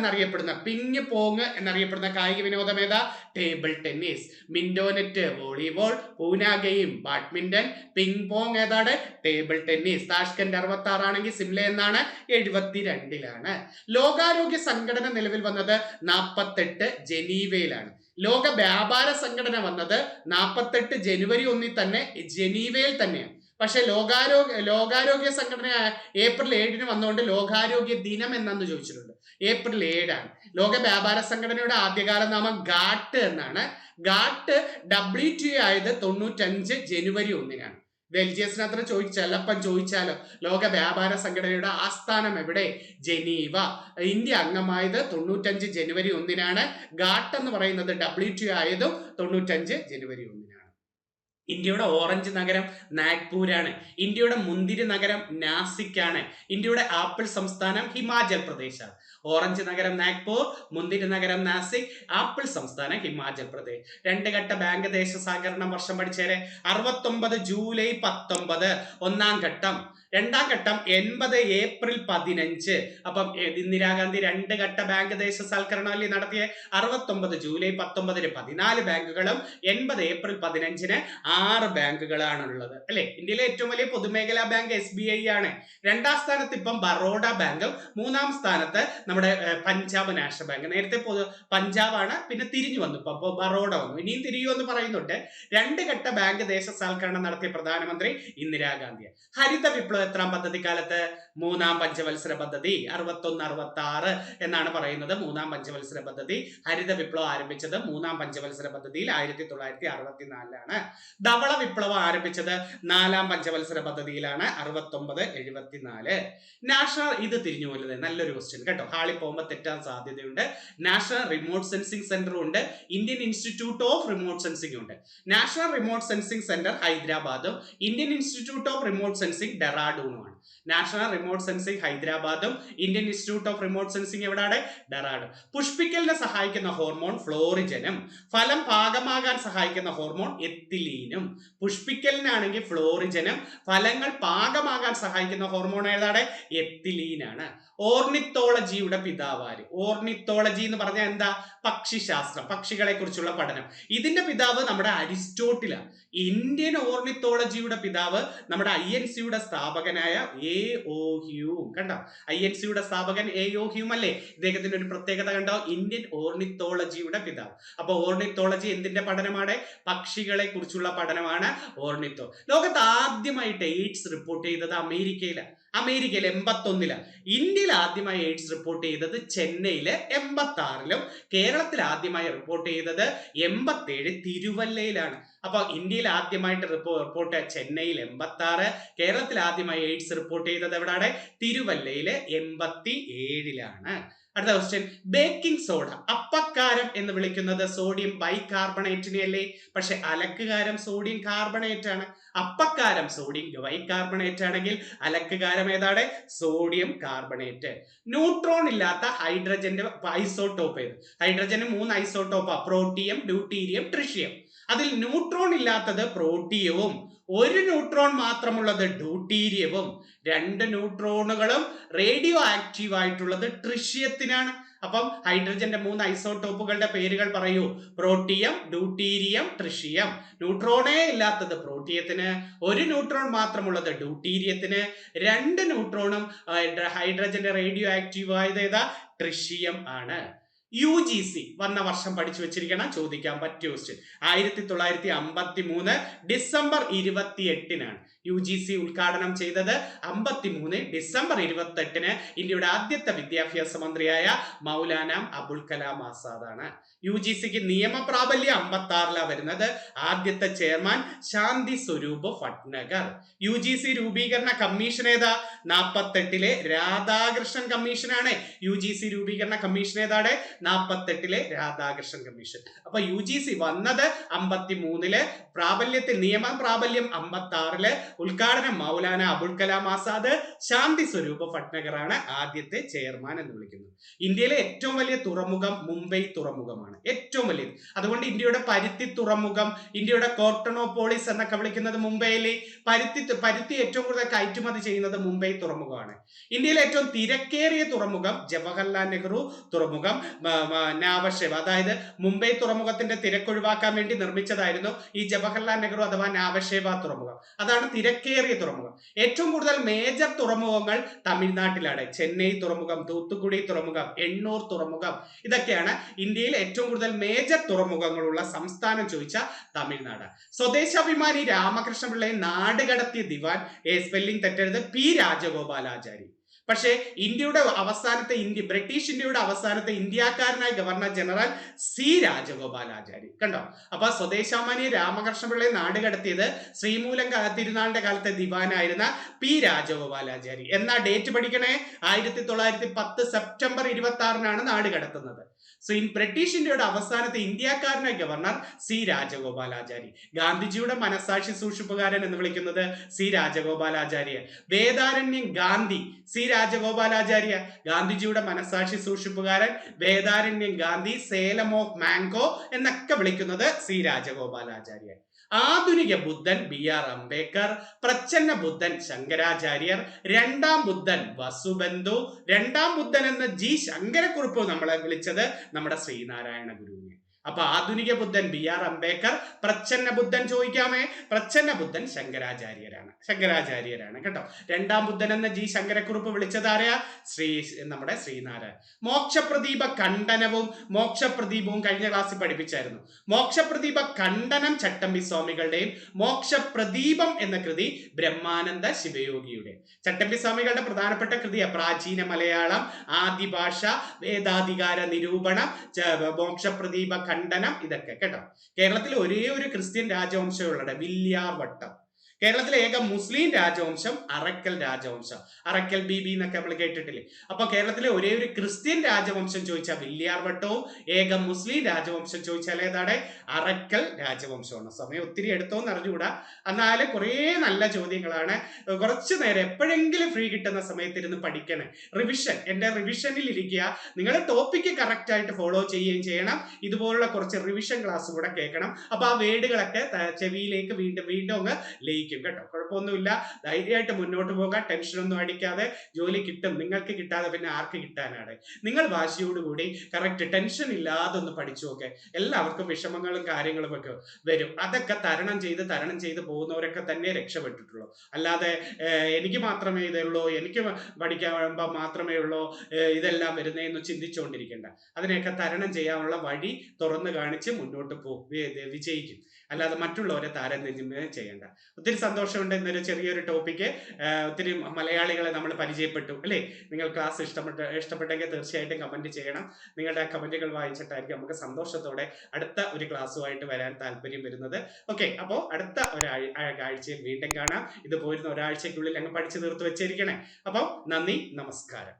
എന്നറിയപ്പെടുന്ന കായിക വിനോദം ഏതാ? Table tennis. Mintonette volleyball, Poona game badminton, ping pong ഏതാണ്? Table tennis. താഷ്കന്റ് 66 ആണെങ്കിൽ സിംല എന്നാണ്? 72-ലാണ്. ലോകാരോഗ്യ സംഘടന നിലവിൽ വന്നത് 48 ജനീവയിലാണ്. ലോക വ്യാപാര സംഘടന വന്നത് 48 ജനുവരി 1 തന്നെ ജനീവയിൽ തന്നെയാണ്. പക്ഷെ ലോകാരോഗ്യ സംഘടന ഏപ്രിൽ 7 വന്നുകൊണ്ട് ലോകാരോഗ്യ ദിനം എന്നു ചോദിച്ചിട്ടുണ്ട്. ഏപ്രിൽ 7 ലോക വ്യാപാര സംഘടനയുടെ ആദ്യകാല നാമം ഗാട്ട് എന്നാണ്. ഗാട്ട് WTO ആയത് 95 ജനുവരി 1 LGS-നത്ര ചിലപ്പം ചോദിച്ചാലോ, ലോക വ്യാപാര സംഘടനയുടെ ആസ്ഥാനം എവിടെ? ജനീവ. ഇന്ത്യ അംഗമായത് 95 ജനുവരി 1 ഗാട്ട് എന്ന് പറയുന്നത് WTO ആയതും 95 ജനുവരി 1. ഇന്ത്യയുടെ ഓറഞ്ച് നഗരം നാഗ്പൂരാണ്. ഇന്ത്യയുടെ മുന്തിരി നഗരം നാസിക് ആണ്. ഇന്ത്യയുടെ ആപ്പിൾ സംസ്ഥാനം ഹിമാചൽ പ്രദേശാണ്. ഓറഞ്ച് നഗരം നാഗ്പൂർ, മുന്തിരി നഗരം നാസിക്, ആപ്പിൾ സംസ്ഥാനം ഹിമാചൽ പ്രദേശ്. 2 ഘട്ട ബാങ്ക് ദേശ സഹകരണം വർഷം പഠിച്ചേരെ. 69 ജൂലൈ 19 ഒന്നാം ഘട്ടം. രണ്ടാം ഘട്ടം 80 ഏപ്രിൽ 15. അപ്പം ഇന്ദിരാഗാന്ധി 2 ഘട്ട ബാങ്ക് ദേശ സൽക്കരണം അല്ലേ നടത്തിയ? 69 ജൂലൈ 19 14 ബാങ്കുകളും 80 ഏപ്രിൽ 15 6 ബാങ്കുകളാണ് ഉള്ളത്. അല്ലെ, ഇന്ത്യയിലെ ഏറ്റവും വലിയ പൊതുമേഖലാ ബാങ്ക് SBI ആണ്. 2ാം സ്ഥാനത്ത് ഇപ്പം ബറോഡ ബാങ്കും 3ാം സ്ഥാനത്ത് നമ്മുടെ പഞ്ചാബ് നാഷണൽ ബാങ്ക്. നേരത്തെ പഞ്ചാബാണ്, പിന്നെ തിരിഞ്ഞു വന്നു, ഇപ്പൊ ബറോഡ വന്നു, ഇനിയും തിരിയുമെന്ന് പറയുന്നുണ്ട്. 2 ഘട്ട ബാങ്ക് ദേശ സൽക്കരണം നടത്തിയ പ്രധാനമന്ത്രി ഇന്ദിരാഗാന്ധിയാണ്. ഹരിത വിപ്ലവ എത്രാം പദ്ധതിക്കാലത്ത്? മൂന്നാം പഞ്ചവത്സര പദ്ധതി. 61-66 എന്നാണ് പറയുന്നത് മൂന്നാം പഞ്ചവത്സര പദ്ധതി. ഹരിത വിപ്ലവം ആരംഭിച്ചത് മൂന്നാം പഞ്ചവത്സര പദ്ധതിയിൽ 1964ലാണ്. ധവള വിപ്ലവം ആരംഭിച്ചത് നാലാം പഞ്ചവത്സര പദ്ധതിയിലാണ് 69-74. നാഷണൽ, ഇത് തിരിഞ്ഞു പോലത് നല്ലൊരു ക്വസ്റ്റ്യൻ കേട്ടോ, ഹാളിൽ പോകുമ്പോൾ തെറ്റാൻ സാധ്യതയുണ്ട്. നാഷണൽ റിമോട്ട് സെൻസിംഗ് സെന്റർ ഉണ്ട്, Indian institute of remote sensing ഉണ്ട്. നാഷണൽ റിമോട്ട് സെൻസിംഗ് സെന്റർ ഹൈദരാബാദും Indian institute of remote sensing ഡെറാഡൂണുമാണ്. നാഷണൽ റിമോട്ട് സെൻസിംഗ് ഹൈദരാബാദും Indian institute of remote sensing എവിടെയാണ്? ഡെറാഡൂൺ. പുഷ്പിക്കലിനെ സഹായിക്കുന്ന ഹോർമോൺ ഫ്ലോറിജനും ഫലം പാകമാകാൻ സഹായിക്കുന്ന ഹോർമോൺ എത്തിലീനും. പുഷ്പിക്കലിനാണെങ്കിൽ ഫ്ലോറിജനും ഫലങ്ങൾ പാകമാകാൻ സഹായിക്കുന്ന ഹോർമോൺ ഏതാണ്? എത്തിലീനാണ്. ഓർണിത്തോളജിയുടെ പിതാവാര്? ഓർണിത്തോളജി എന്ന് പറഞ്ഞാൽ എന്താ? പക്ഷിശാസ്ത്രം, പക്ഷികളെ കുറിച്ചുള്ള പഠനം. ഇതിന്റെ പിതാവ് നമ്മുടെ അരിസ്റ്റോട്ടിലാണ്. ഇന്ത്യൻ ഓർണിത്തോളജിയുടെ പിതാവ് നമ്മുടെ INC-യുടെ സ്ഥാപകനായ A.O. ഹ്യൂം. കണ്ടോ, INC-യുടെ സ്ഥാപകൻ A.O. ഹ്യൂം അല്ലേ? ഇദ്ദേഹത്തിന്റെ ഒരു പ്രത്യേകത കണ്ടോ, ഇന്ത്യൻ ഓർണിത്തോളജിയുടെ പിതാവ്. അപ്പൊ ഓർണിത്തോളജി എന്തിന്റെ പഠനമാണ്? പക്ഷികളെ കുറിച്ചുള്ള പഠനമാണ് ഓർണിത്തോ. ലോകത്ത് ആദ്യമായിട്ട് എയ്ഡ്സ് റിപ്പോർട്ട് ചെയ്തത് അമേരിക്കയിലാണ്. 81-ലാണ്. ഇന്ത്യയിൽ ആദ്യമായി എയ്ഡ്സ് റിപ്പോർട്ട് ചെയ്തത് ചെന്നൈയില് 86-ലും കേരളത്തിൽ ആദ്യമായി റിപ്പോർട്ട് ചെയ്തത് 87 തിരുവല്ലയിലാണ്. അപ്പൊ ഇന്ത്യയിൽ ആദ്യമായിട്ട് റിപ്പോർട്ട് ചെന്നൈയിൽ 86, കേരളത്തിൽ ആദ്യമായി എയ്ഡ്സ് റിപ്പോർട്ട് ചെയ്തത് എവിടെയാണ്? തിരുവല്ലയില് 87-ലാണ്. അടുത്ത ക്വസ്റ്റ്യൻ, ബേക്കിംഗ് സോഡ അപ്പക്കാരം എന്ന് വിളിക്കുന്നത് സോഡിയം ബൈകാർബണേറ്റിനെ അല്ലേ? പക്ഷെ അലക്കുകാരം സോഡിയം കാർബണേറ്റ് ആണ്. അപ്പക്കാരം സോഡിയം ബൈകാർബണേറ്റ് ആണെങ്കിൽ അലക്കുകാരം ഏതാണ്? Sodium carbonate. ന്യൂട്രോൺ ഇല്ലാത്ത ഹൈഡ്രജന്റെ ഐസോട്ടോപ്പ് ഏത്? ഹൈഡ്രജന് 3 ഐസോട്ടോപ്പാ, പ്രോട്ടിയം, ഡ്യൂട്ടീരിയം, ട്രിഷ്യം. അതിൽ ന്യൂട്രോൺ ഇല്ലാത്തത് പ്രോട്ടിയവും, 1 ന്യൂട്രോൺ മാത്രമുള്ളത് ഡ്യൂട്ടീരിയവും, 2 ന്യൂട്രോണുകളും റേഡിയോ ആക്റ്റീവ് ആയിട്ടുള്ളത് ട്രിഷ്യത്തിനാണ്. അപ്പം ഹൈഡ്രജന്റെ 3 ഐസോട്ടോപ്പുകളുടെ പേരുകൾ പറയൂ. Protium, deuterium, tritium. ന്യൂട്രോണേ ഇല്ലാത്തത് പ്രോട്ടിയത്തിന്, 1 ന്യൂട്രോൺ മാത്രമുള്ളത് ഡ്യൂട്ടീരിയത്തിന്, 2 ന്യൂട്രോണും ഹൈഡ്രജന്റെ റേഡിയോ ആക്റ്റീവ് ആയത് ഏതാ? ട്രിഷ്യം ആണ്. UGC വന്ന വർഷം പഠിച്ചു വെച്ചിരിക്കണം, ചോദിക്കാൻ പറ്റിയ ക്വസ്റ്റ്യൻ. 1953 ഡിസംബർ 28-നാണ് UGC ഉദ്ഘാടനം ചെയ്തത്. 53 ഡിസംബർ 28-ന് ഇന്ത്യയുടെ ആദ്യത്തെ വിദ്യാഭ്യാസ മന്ത്രിയായ മൗലാന അബുൽ കലാം ആസാദാണ്. UGCക്ക് നിയമപ്രാബല്യം 56-ലാണ് വരുന്നത്. ആദ്യത്തെ ചെയർമാൻ ശാന്തി സ്വരൂപ് ഭട്നഗർ. UGC രൂപീകരണ കമ്മീഷൻ ഏതാ? 48-ലെ രാധാകൃഷ്ണൻ കമ്മീഷനാണ്. UGC രൂപീകരണ കമ്മീഷൻ ഏതാണ്? 48-ലെ രാധാകൃഷ്ണൻ കമ്മീഷൻ. അപ്പൊ UGC വന്നത് 53-ല്, പ്രാബല്യത്തിൽ നിയമപ്രാബല്യം 56-ല്, ഉദ്ഘാടനം മൗലാന അബുൽ കലാം ആസാദ്, ശാന്തി സ്വരൂപ് ഭട്നഗർ ആണ് ആദ്യത്തെ ചെയർമാൻ എന്ന് വിളിക്കുന്നത്. ഇന്ത്യയിലെ ഏറ്റവും വലിയ തുറമുഖം മുംബൈ തുറമുഖമാണ്, ഏറ്റവും വലിയത്. അതുകൊണ്ട് ഇന്ത്യയുടെ പരുത്തി തുറമുഖം, ഇന്ത്യയുടെ കോർട്ടണോപോളിസ് എന്നൊക്കെ വിളിക്കുന്നത് മുംബൈയിലെ. പരുത്തി ഏറ്റവും കൂടുതൽ കയറ്റുമതി ചെയ്യുന്നത് മുംബൈ തുറമുഖമാണ്. ഇന്ത്യയിലെ ഏറ്റവും തിരക്കേറിയ തുറമുഖം ജവഹർലാൽ നെഹ്റു തുറമുഖം, നാവശേവ. അതായത് മുംബൈ തുറമുഖത്തിന്റെ തിരക്കൊഴിവാക്കാൻ വേണ്ടി നിർമ്മിച്ചതായിരുന്നു ഈ ജവഹർലാൽ നെഹ്റു അഥവാ നാവശേവ തുറമുഖം. അതാണ് തിരക്കേറിയ തുറമുഖം. ഏറ്റവും കൂടുതൽ മേജർ തുറമുഖങ്ങൾ തമിഴ്നാട്ടിലാണ്. ചെന്നൈ തുറമുഖം, തൂത്തുക്കുടി തുറമുഖം, എണ്ണൂർ തുറമുഖം, ഇതൊക്കെയാണ് ഇന്ത്യയിൽ ഏറ്റവും കൂടുതൽ മേജർ തുറമുഖങ്ങളുള്ള സംസ്ഥാനം ചോദിച്ച തമിഴ്നാട്. സ്വദേശാഭിമാനി രാമകൃഷ്ണപിള്ളയെ നാട് കടത്തിയ ദിവാൻ, സ്പെല്ലിംഗ് തെറ്റരുത്, P. രാജഗോപാലാചാരി. പക്ഷേ ബ്രിട്ടീഷ് ഇന്ത്യയുടെ അവസാനത്തെ ഇന്ത്യക്കാരനായ ഗവർണർ ജനറൽ C. രാജഗോപാലാചാരി. കണ്ടോ, അപ്പൊ സ്വദേശാഭിമാനി രാമകൃഷ്ണപിള്ളയെ നാട് കടത്തിയത് ശ്രീമൂലം തിരുനാളിന്റെ കാലത്തെ ദിവാനായിരുന്ന P. രാജഗോപാലാചാരി. എന്നാ ഡേറ്റ് പഠിക്കണേ, 1910 സെപ്റ്റംബർ 26-നാണ് നാട് കടത്തുന്നത്. ബ്രിട്ടീഷ് ഇന്ത്യയുടെ അവസാനത്തെ ഇന്ത്യക്കാരനായ ഗവർണർ C. രാജഗോപാലാചാരി. ഗാന്ധിജിയുടെ മനസാക്ഷി സൂക്ഷിപ്പുകാരൻ എന്ന് വിളിക്കുന്നത് C. രാജഗോപാലാചാര്യ. വേദാരണ്യം ഗാന്ധി C. രാജഗോപാലാചാര്യ. ഗാന്ധിജിയുടെ മനസാക്ഷി സൂക്ഷിപ്പുകാരൻ, വേദാരണ്യം ഗാന്ധി, സേലം ഓഫ് മാംഗോ എന്നൊക്കെ വിളിക്കുന്നത് C. രാജഗോപാലാചാര്യ. ആധുനിക ബുദ്ധൻ B.R. അംബേദ്കർ, പ്രച്ഛന്ന ബുദ്ധൻ ശങ്കരാചാര്യർ, രണ്ടാം ബുദ്ധൻ വസുബന്ധു, രണ്ടാം ബുദ്ധൻ എന്ന് G. ശങ്കരക്കുറുപ്പ് നമ്മളെ വിളിച്ചത് നമ്മുടെ ശ്രീനാരായണ ഗുരുവിനെ. അപ്പൊ ആധുനിക ബുദ്ധൻ BR അംബേദ്കർ, പ്രച്ഛന്ന ബുദ്ധൻ ചോദിക്കാമേ, പ്രച്ഛന്ന ബുദ്ധൻ ശങ്കരാചാര്യരാണ് കേട്ടോ. രണ്ടാം ബുദ്ധൻ എന്ന G ശങ്കരക്കുറുപ്പ് വിളിച്ചതാരെയാ? നമ്മുടെ ശ്രീനാരായണ. മോക്ഷപ്രദീപ ഖണ്ഡനവും മോക്ഷപ്രദീപവും കഴിഞ്ഞ ക്ലാസ്സിൽ പഠിപ്പിച്ചായിരുന്നു. മോക്ഷപ്രദീപ ഖണ്ഡനം ചട്ടമ്പി സ്വാമികളുടെയും മോക്ഷപ്രദീപം എന്ന കൃതി ബ്രഹ്മാനന്ദ ശിവയോഗിയുടെ. ചട്ടമ്പി സ്വാമികളുടെ പ്രധാനപ്പെട്ട കൃതിയാ പ്രാചീന മലയാളം, ആദിഭാഷ, വേദാധികാര നിരൂപണം, മോക്ഷപ്രദീപ ഖണ്ഡനം, ഇതൊക്കെ കേട്ടോ. കേരളത്തിൽ ഒരേ ഒരു ക്രിസ്ത്യൻ രാജവംശമുള്ളത് വില്യാർ വട്ടം. കേരളത്തിലെ ഏക മുസ്ലിം രാജവംശം അറക്കൽ രാജവംശം. അറക്കൽ ബീബി എന്നൊക്കെ നമ്മൾ കേട്ടിട്ടില്ലേ? അപ്പൊ കേരളത്തിലെ ഒരേ ഒരു ക്രിസ്ത്യൻ രാജവംശം ചോദിച്ചാൽ വില്യാർ വട്ടവും, ഏക മുസ്ലിം രാജവംശം ചോദിച്ചാൽ ഏതാണ്? അറക്കൽ രാജവംശമാണ്. സമയം ഒത്തിരി എടുത്തോന്ന് അറിഞ്ഞുകൂടാ, എന്നാലും കുറേ നല്ല ചോദ്യങ്ങളാണ്. കുറച്ചു നേരം എപ്പോഴെങ്കിലും ഫ്രീ കിട്ടുന്ന സമയത്ത് ഇരുന്ന് പഠിക്കണേ. റിവിഷൻ, എന്റെ റിവിഷനിൽ ഇരിക്കുക. നിങ്ങൾ ടോപ്പിക്ക് കറക്റ്റ് ആയിട്ട് ഫോളോ ചെയ്യുകയും ചെയ്യണം. ഇതുപോലുള്ള കുറച്ച് റിവിഷൻ ക്ലാസ് കൂടെ കേൾക്കണം. അപ്പൊ ആ വേർഡുകളൊക്കെ ചെവിയിലേക്ക് വീണ്ടും വീണ്ടും അങ്ങ് ലയിക്കും കേട്ടോ. കുഴപ്പമൊന്നുമില്ല, ധൈര്യമായിട്ട് മുന്നോട്ട് പോകാൻ, ടെൻഷനൊന്നും അടിക്കാതെ. ജോലി കിട്ടും. നിങ്ങൾക്ക് കിട്ടാതെ പിന്നെ ആർക്ക് കിട്ടാനാണ്? നിങ്ങൾ വാശിയോടുകൂടി കറക്റ്റ് ടെൻഷൻ ഇല്ലാതെ ഒന്ന് പഠിച്ചു നോക്കെ. എല്ലാവർക്കും വിഷമങ്ങളും കാര്യങ്ങളും ഒക്കെ വരും. അതൊക്കെ തരണം ചെയ്ത് പോകുന്നവരൊക്കെ തന്നെ രക്ഷപ്പെട്ടിട്ടുള്ളൂ. അല്ലാതെ എനിക്ക് മാത്രമേ ഇതുള്ളൂ, എനിക്ക് പഠിക്കാൻ മാത്രമേ ഉള്ളൂ ഇതെല്ലാം വരുന്നതെന്ന് ചിന്തിച്ചുകൊണ്ടിരിക്കേണ്ട. അതിനെയൊക്കെ തരണം ചെയ്യാനുള്ള വഴി തുറന്നു കാണിച്ച് മുന്നോട്ട് വിജയിക്കും. അല്ലാതെ മറ്റുള്ളവരെ താരതമ്യം ചെയ്യേണ്ട. ഒത്തിരി സന്തോഷമുണ്ട്. ഇന്നൊരു ചെറിയൊരു ടോപ്പിക്ക് ഒത്തിരി മലയാളികളെ നമ്മൾ പരിചയപ്പെട്ടു അല്ലേ? നിങ്ങൾ ക്ലാസ് ഇഷ്ടപ്പെട്ടെങ്കിൽ തീർച്ചയായിട്ടും കമന്റ് ചെയ്യണം. നിങ്ങളുടെ കമന്റുകൾ വായിച്ചിട്ടായിരിക്കും നമുക്ക് സന്തോഷത്തോടെ അടുത്ത ഒരു ക്ലാസ്സുമായിട്ട് വരാൻ താല്പര്യം വരുന്നത്. ഓക്കെ, അപ്പോൾ അടുത്ത ഒരാഴ്ചയിൽ വീണ്ടും കാണാം. ഇത് പോരുന്ന ഒരാഴ്ചക്കുള്ളിൽ അങ്ങ് പഠിച്ചു തീർത്ത് വെച്ചിരിക്കണേ. അപ്പം നന്ദി, നമസ്കാരം.